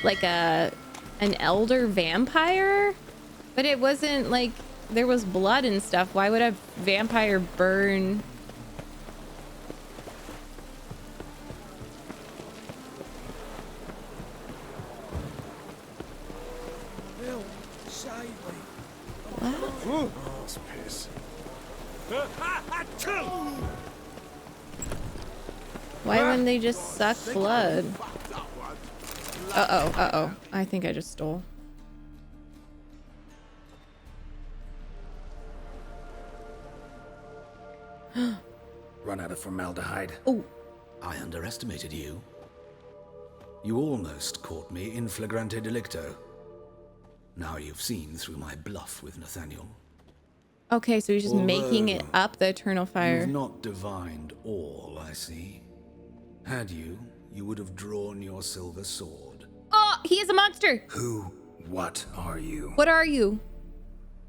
like an elder vampire? But it wasn't like there was blood and stuff. Why would a vampire burn? Bill, save me. What? Oh, that's piss. Why wouldn't they just suck blood? Uh-oh, uh-oh. I think I just stole. Run out of formaldehyde. Oh. I underestimated you. You almost caught me in flagrante delicto. Now you've seen through my bluff with Nathaniel. Okay, so he's just making it up, the eternal fire. You've not divined all, I see. Had you, you would have drawn your silver sword. Oh, he is a monster! Who? What are you? What are you?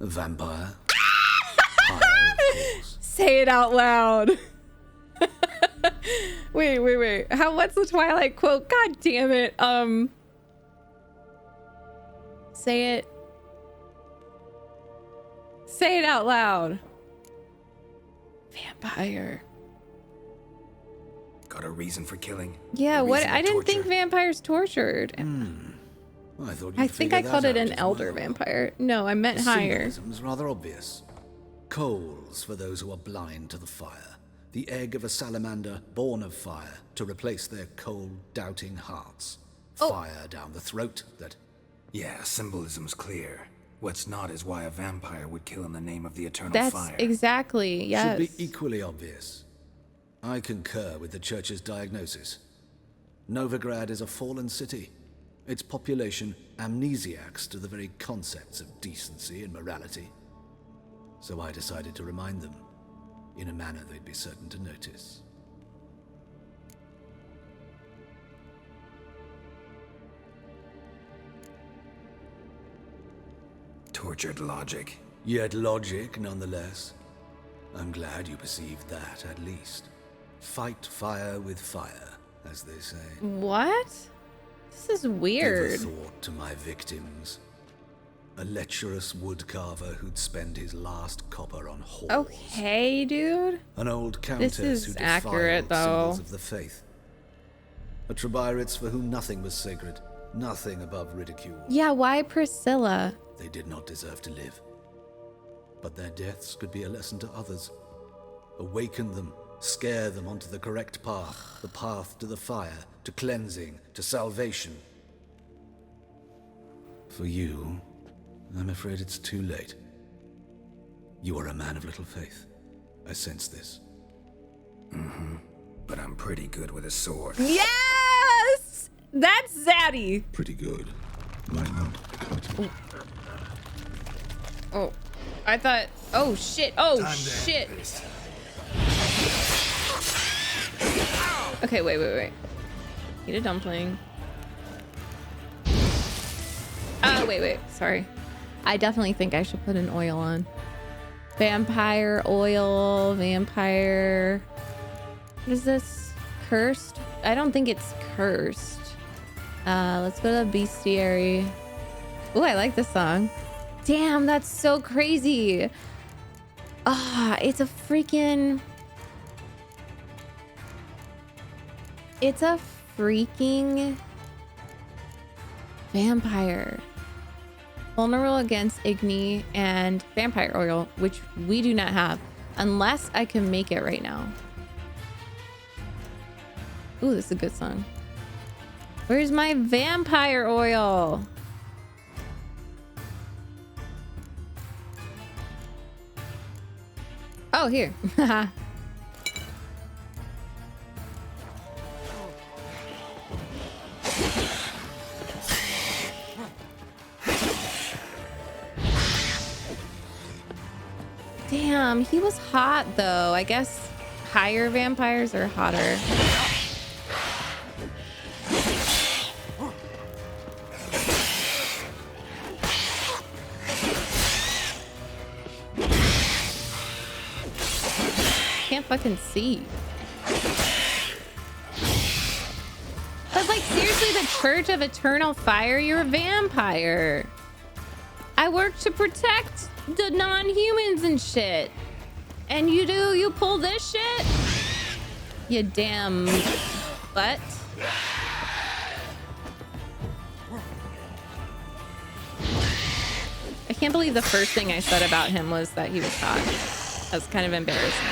A vampire. Say it out loud. Wait. What's the Twilight quote? God damn it. Say it. Say it out loud. Vampire. Got a reason for killing? Yeah, what? I didn't torture? think vampires tortured. I think I called it an elder vampire. No, I meant The higher. symbolism's rather obvious. Coals for those who are blind to the fire. The egg of a salamander born of fire to replace their cold, doubting hearts. Fire down the throat that... Yeah, symbolism's clear. What's not is why a vampire would kill in the name of the eternal That's fire. exactly, yes. Should be equally obvious. I concur with the church's diagnosis. Novigrad is a fallen city. Its population amnesiacs to the very concepts of decency and morality. So I decided to remind them, in a manner they'd be certain to notice. Tortured logic. Yet logic, nonetheless. I'm glad you perceived that, at least. Fight fire with fire, as they say. What? This is weird. Give a thought to my victims. A lecherous woodcarver who'd spend his last copper on whores. Okay, dude. An old countess This is who accurate, defiled though. symbols of the faith. A Trebirates for whom nothing was sacred, nothing above ridicule. Yeah, why Priscilla? They did not deserve to live. But their deaths could be a lesson to others. Awaken them, scare them onto the correct path, the path to the fire, to cleansing, to salvation. For you, I'm afraid it's too late. You are a man of little faith. I sense this. Mm-hmm. But I'm pretty good with a sword. Yes! That's Zaddy. Pretty good. Might not quite. Oh, I thought. Oh shit! Oh shit! Okay, wait. Eat a dumpling. Wait. Sorry. I definitely think I should put an oil on. Vampire oil. Vampire. What is this? Cursed? I don't think it's cursed. Let's go to the bestiary. Oh, I like this song. Damn, that's so crazy. It's a freaking... It's a freaking vampire. Vulnerable against Igni and vampire oil, which we do not have. Unless I can make it right now. Ooh, this is a good song. Where's my vampire oil? Oh, here. Damn, he was hot though. I guess higher vampires are hotter. Can't fucking see. But like seriously, the Church of Eternal Fire, you're a vampire. I work to protect the non-humans and shit. And you pull this shit? You damn butt. I can't believe the first thing I said about him was that he was hot. That's kind of embarrassing.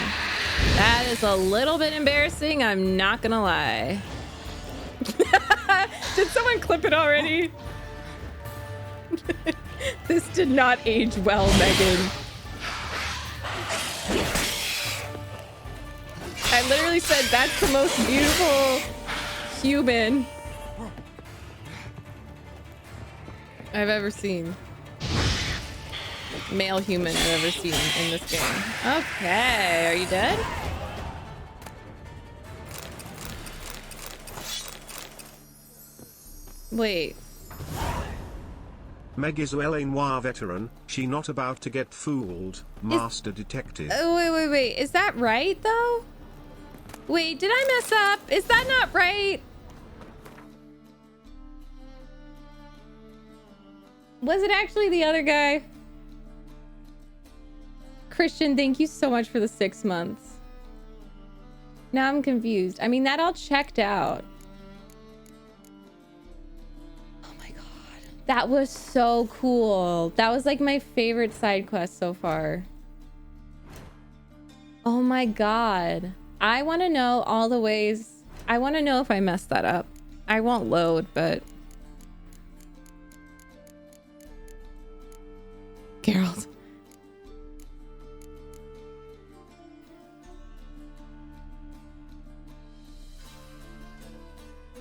That is a little bit embarrassing, I'm not gonna lie. Did someone clip it already? This did not age well, Megan. I literally said that's the most beautiful human I've ever seen. Male human I've ever seen in this game. Okay, are you dead? Wait. Meg is a Noir veteran, she not about to get fooled, master detective. Wait. Is that right, though? Wait, did I mess up? Is that not right? Was it actually the other guy? Christian, thank you so much for the 6 months. Now I'm confused. I mean, that all checked out. Oh my god. That was so cool. That was like my favorite side quest so far. Oh my god. I want to know all the ways. I want to know if I messed that up. I won't load, but...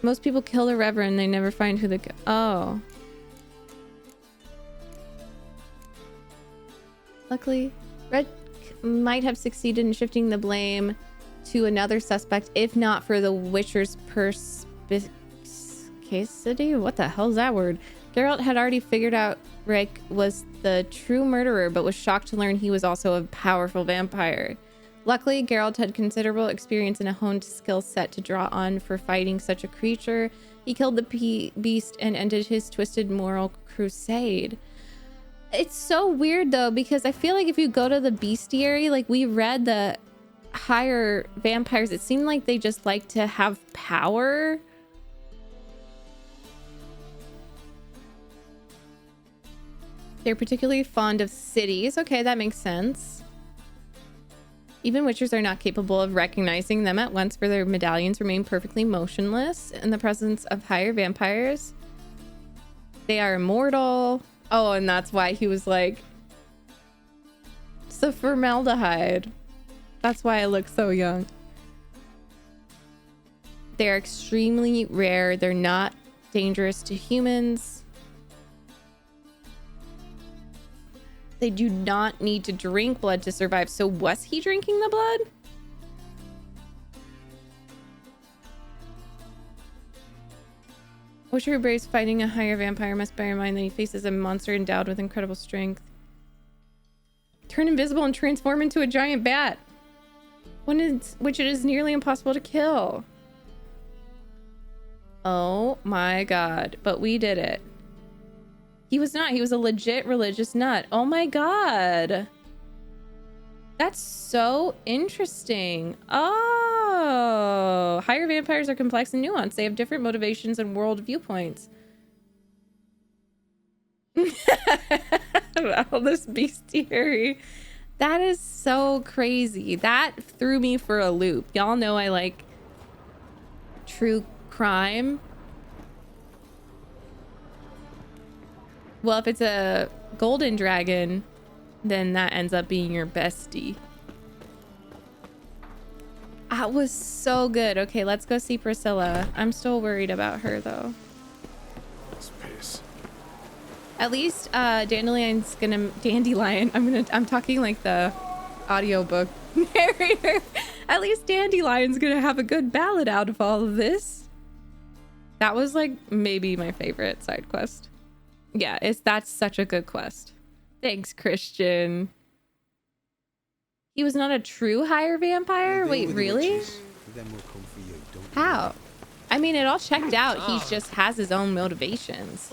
Most people kill the Reverend. They never find who the... Oh. Luckily, Red might have succeeded in shifting the blame to another suspect, if not for the Witcher's perspicacity. What the hell is that word? Geralt had already figured out Rick was the true murderer, but was shocked to learn he was also a powerful vampire. Luckily, Geralt had considerable experience and a honed skill set to draw on for fighting such a creature. He killed the beast and ended his twisted moral crusade. It's so weird though, because I feel like if you go to the bestiary, like we read the higher vampires, it seemed like they just like to have power. They're particularly fond of cities. Okay, that makes sense. Even Witchers are not capable of recognizing them at once, for their medallions remain perfectly motionless in the presence of higher vampires. They are immortal. Oh, and that's why he was like, it's the formaldehyde. That's why I look so young. They're extremely rare. They're not dangerous to humans. They do not need to drink blood to survive. So was he drinking the blood? Witcher who braves fighting a higher vampire must bear in mind that he faces a monster endowed with incredible strength. Turn invisible and transform into a giant bat. Which it is nearly impossible to kill. Oh my god. But we did it. He was not. He was a legit religious nut. Oh my god. That's so interesting. Oh. Higher vampires are complex and nuanced. They have different motivations and world viewpoints. All this bestiary. That is so crazy. That threw me for a loop. Y'all know I like true crime. Well, if it's a golden dragon, then that ends up being your bestie. That was so good. Okay, let's go see Priscilla. I'm still worried about her though. At least Dandelion's gonna I'm talking like the audiobook narrator. At least Dandelion's gonna have a good ballad out of all of this. That was like maybe my favorite side quest. Yeah, that's such a good quest. Thanks, Christian. He was not a true higher vampire? Wait, really? How? I mean, it all checked out. He just has his own motivations.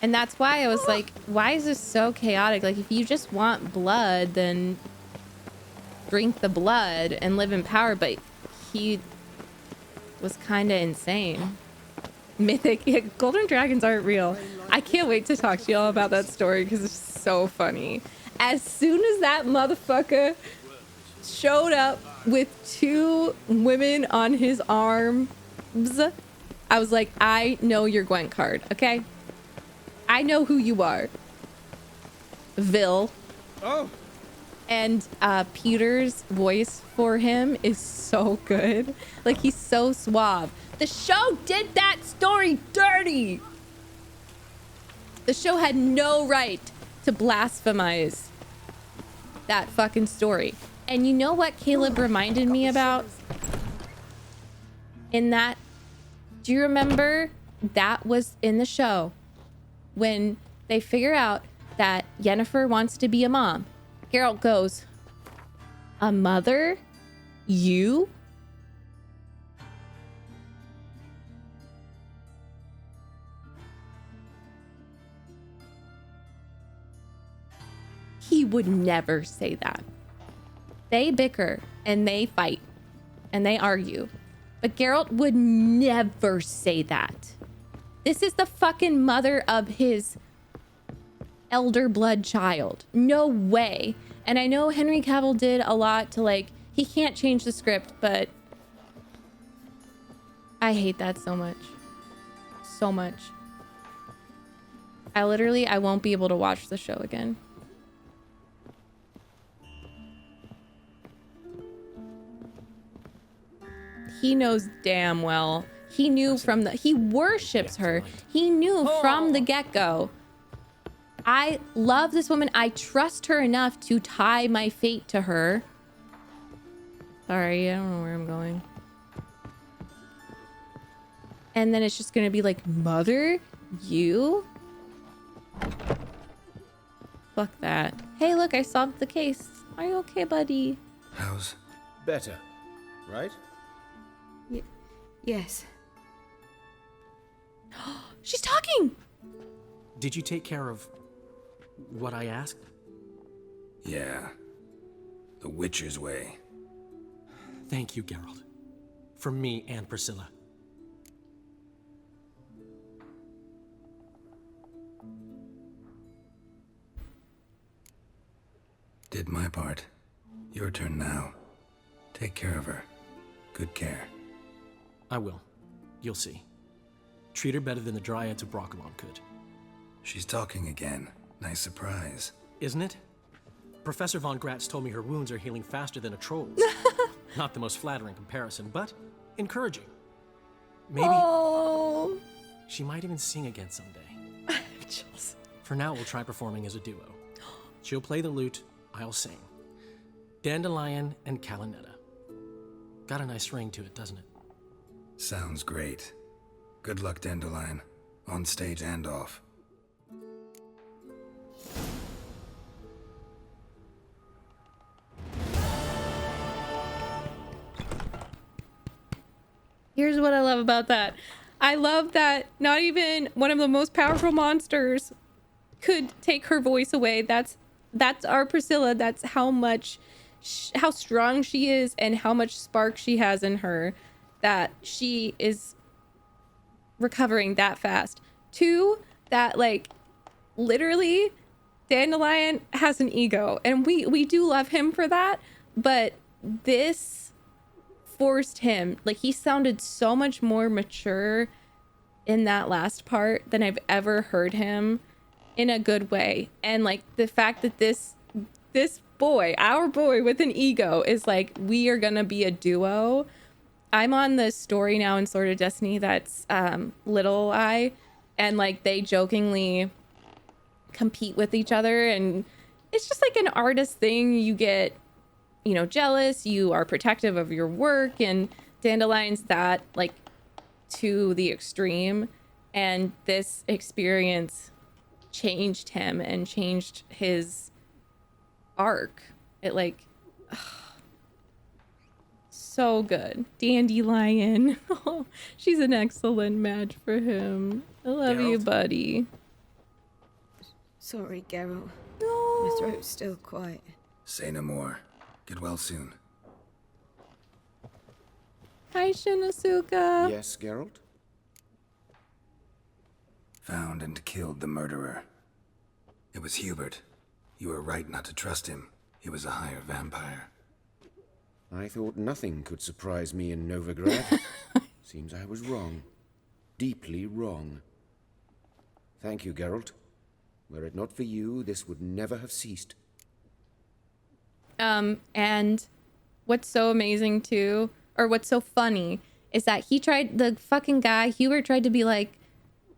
And that's why I was like, why is this so chaotic? Like, if you just want blood, then drink the blood and live in power. But he was kind of insane. Mythic. Yeah, golden dragons aren't real. I can't wait to talk to y'all about that story because it's so funny. As soon as that motherfucker showed up with 2 women on his arms, I was like, I know your Gwent card, okay? I know who you are. Vil. Oh. And Peter's voice for him is so good. Like, he's so suave. The show did that story dirty. The show had no right to blasphemize that fucking story. And you know what Caleb reminded me about? In that, do you remember that was in the show when they figure out that Yennefer wants to be a mom? Geralt goes, a mother? You? He would never say that. They bicker and they fight and they argue, but Geralt would never say that. This is the fucking mother of his elder blood child. No way. And I know Henry Cavill did a lot to, like, he can't change the script, but I hate that so much. So much. I won't be able to watch the show again. He knows damn well He knew he worships her. He knew from the get-go. I love this woman. I trust her enough to tie my fate to her. Sorry, I don't know where I'm going. And then it's just gonna be like, mother, you? Fuck that. Hey, look, I solved the case. Are you okay, buddy? How's... Better, right? Yes. She's talking! Did you take care of what I asked? Yeah. The Witcher's way. Thank you, Geralt. From me and Priscilla. Did my part. Your turn now. Take care of her. Good care. I will. You'll see. Treat her better than the Dryads of Broccolon could. She's talking again. Nice surprise. Isn't it? Professor Von Gratz told me her wounds are healing faster than a troll's. Not the most flattering comparison, but encouraging. Maybe she might even sing again someday. For now, we'll try performing as a duo. She'll play the lute, I'll sing. Dandelion and Calinetta. Got a nice ring to it, doesn't it? Sounds great. Good luck, Dandelion. On stage and off. Here's what I love about that. I love that not even one of the most powerful monsters could take her voice away. That's our Priscilla. That's how strong she is and how much spark she has in her, that she is recovering that fast. 2, that like literally Dandelion has an ego, and we do love him for that, but this forced him, like, he sounded so much more mature in that last part than I've ever heard him, in a good way. And like the fact that this boy, our boy with an ego, is like, we are gonna be a duo. I'm on the story now in Sword of Destiny that's Little Eye, and like they jokingly compete with each other, and it's just like an artist thing. You get, you know, jealous, you are protective of your work, and Dandelion's that, like, to the extreme. And this experience changed him and changed his arc. It like, so good. Dandelion. She's an excellent match for him. I love you, buddy. Sorry, Geralt. No. My throat's still quiet. Say no more. Get well soon. Hi, Shinosuke. Yes, Geralt? Found and killed the murderer. It was Hubert. You were right not to trust him. He was a higher vampire. I thought nothing could surprise me in Novigrad. Seems I was wrong. Deeply wrong. Thank you, Geralt. Were it not for you, this would never have ceased. And what's so amazing too, or what's so funny, is that the fucking guy, Hubert, tried to be like,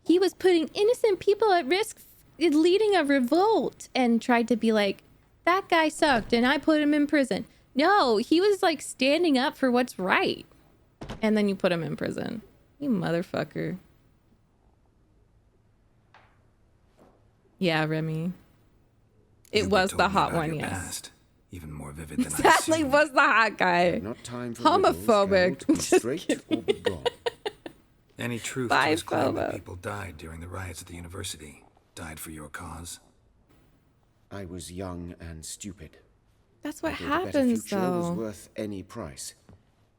he was putting innocent people at risk, leading a revolt, and tried to be like, that guy sucked and I put him in prison. No, he was like standing up for what's right. And then you put him in prison. You motherfucker. Yeah, Remy. It was the hot one, yes. Past. Even more vivid than exactly was the hot guy. Not time for homophobic. Be straight or be gone. Any truth to his claim that people died during the riots at the university? Died for your cause? I was young and stupid. That's what I happens, a better future was though. worth any price.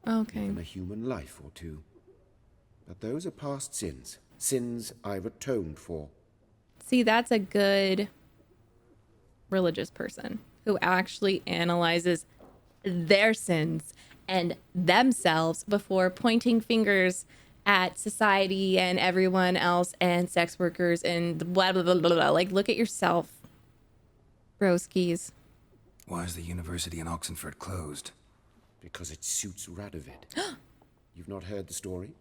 Okay. Even a human life or two. But those are past sins. Sins I've atoned for. See, that's a good religious person who actually analyzes their sins and themselves before pointing fingers at society and everyone else and sex workers and blah, blah, blah, blah, blah. Like, look at yourself, broskies. Why is the university in Oxenford closed? Because it suits Radovid. You've not heard the story?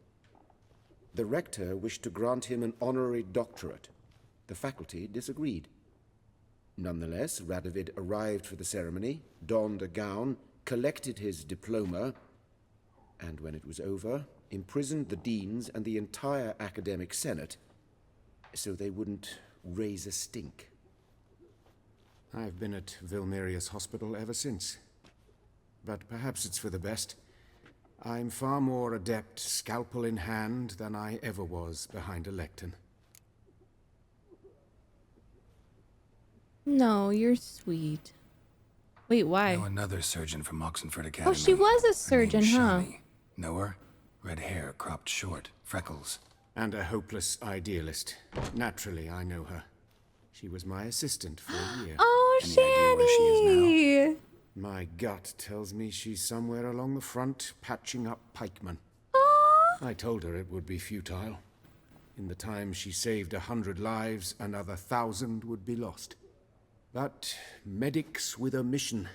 The rector wished to grant him an honorary doctorate. The faculty disagreed. Nonetheless, Radovid arrived for the ceremony, donned a gown, collected his diploma, and when it was over, imprisoned the deans and the entire academic senate so they wouldn't raise a stink. I've been at Vilmerius Hospital ever since. But perhaps it's for the best. I'm far more adept, scalpel in hand, than I ever was behind a lectern. No, you're sweet. Wait, why? Know another surgeon from Oxenford Academy. Oh, she was a Her surgeon, name's huh? Shani. Know her? Red hair, cropped short, freckles. And a hopeless idealist. Naturally, I know her. She was my assistant for a year. Oh, Any idea where she is now? My gut tells me she's somewhere along the front, patching up pikemen. I told her it would be futile. In the time she saved 100 lives, another 1,000 would be lost. But medics with a mission,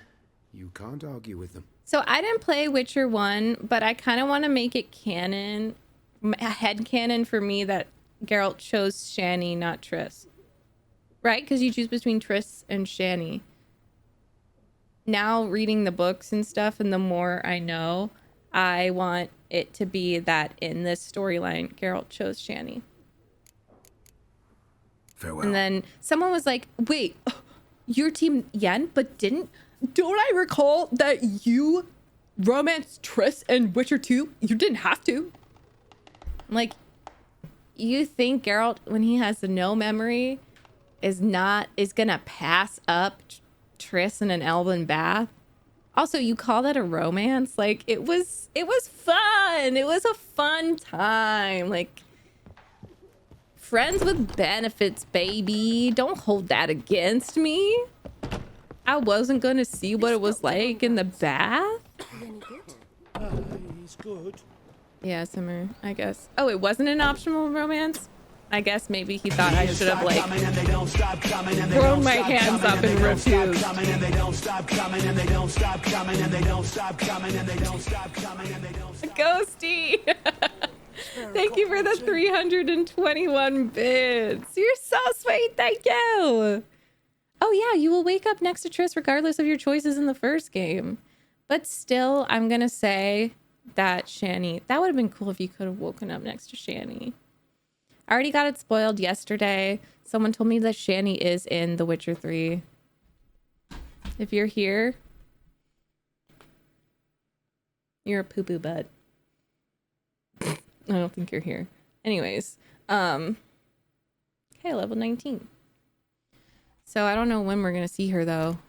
you can't argue with them. So I didn't play Witcher 1, but I kind of want to make it canon, a head canon for me that Geralt chose Shani, not Triss. Right? Because you choose between Triss and Shani. Now reading the books and stuff, and the more I know, I want it to be that in this storyline, Geralt chose Shani. Farewell. And then someone was like, wait, your team Yen, but don't I recall that you romanced Triss in Witcher 2? You didn't have to. I'm like, you think Geralt, when he has no memory, is gonna pass up Triss in an elven bath? Also, you call that a romance? Like, it was fun. It was a fun time. Like, friends with benefits, baby. Don't hold that against me. I wasn't gonna see what it was like in the bath. He's good. Yeah, Summer, I guess. Oh, it wasn't an optional romance? I guess maybe he thought I should have, like, thrown my hands up and refused. Ghosty! Thank you for the 321 bits. You're so sweet. Thank you. Oh, yeah, you will wake up next to Triss regardless of your choices in the first game. But still, I'm going to say that Shani, that would have been cool if you could have woken up next to Shani. I already got it spoiled yesterday. Someone told me that Shani is in The Witcher 3. If you're here, you're a poo-poo butt. I don't think you're here. Anyways, okay, level 19. So I don't know when we're gonna see her though.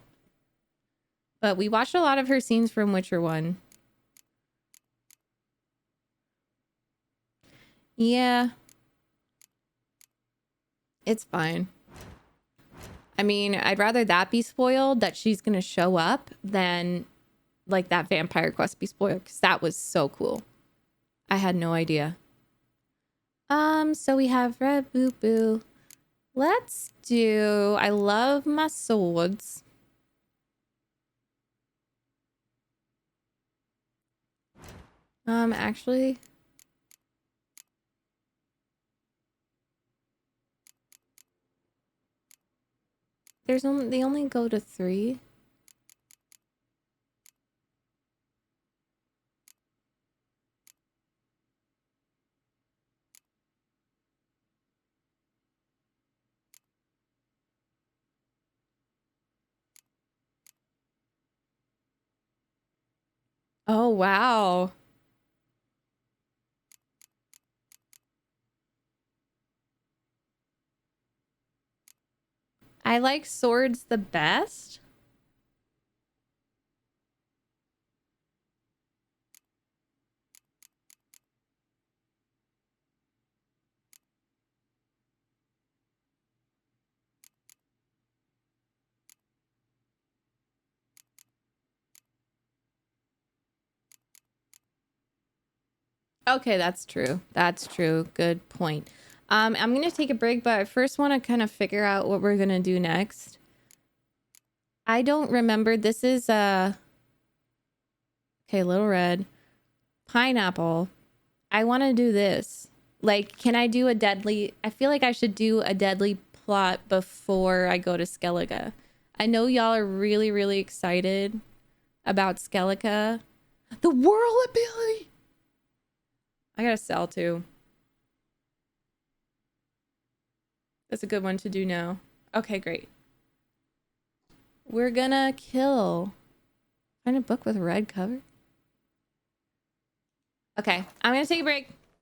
But we watched a lot of her scenes from Witcher 1. Yeah. It's fine. I mean, I'd rather that be spoiled, that she's gonna show up, than like that vampire quest be spoiled, because that was so cool. I had no idea. So we have Red Boo Boo. Let's do, I love my swords. Actually, they only go to 3. Oh, wow. I like swords the best. Okay, that's true. That's true. Good point. I'm gonna take a break, but I first want to kind of figure out what we're gonna do next. I don't remember. This is okay, Little Red. Pineapple. I want to do this. Like, can I do a deadly... I feel like I should do a deadly plot before I go to Skellige. I know y'all are really, really excited about Skellige. The whirl ability! I gotta sell too. That's a good one to do now. Okay, great. We're gonna kill... Find a book with a red cover? Okay, I'm gonna take a break.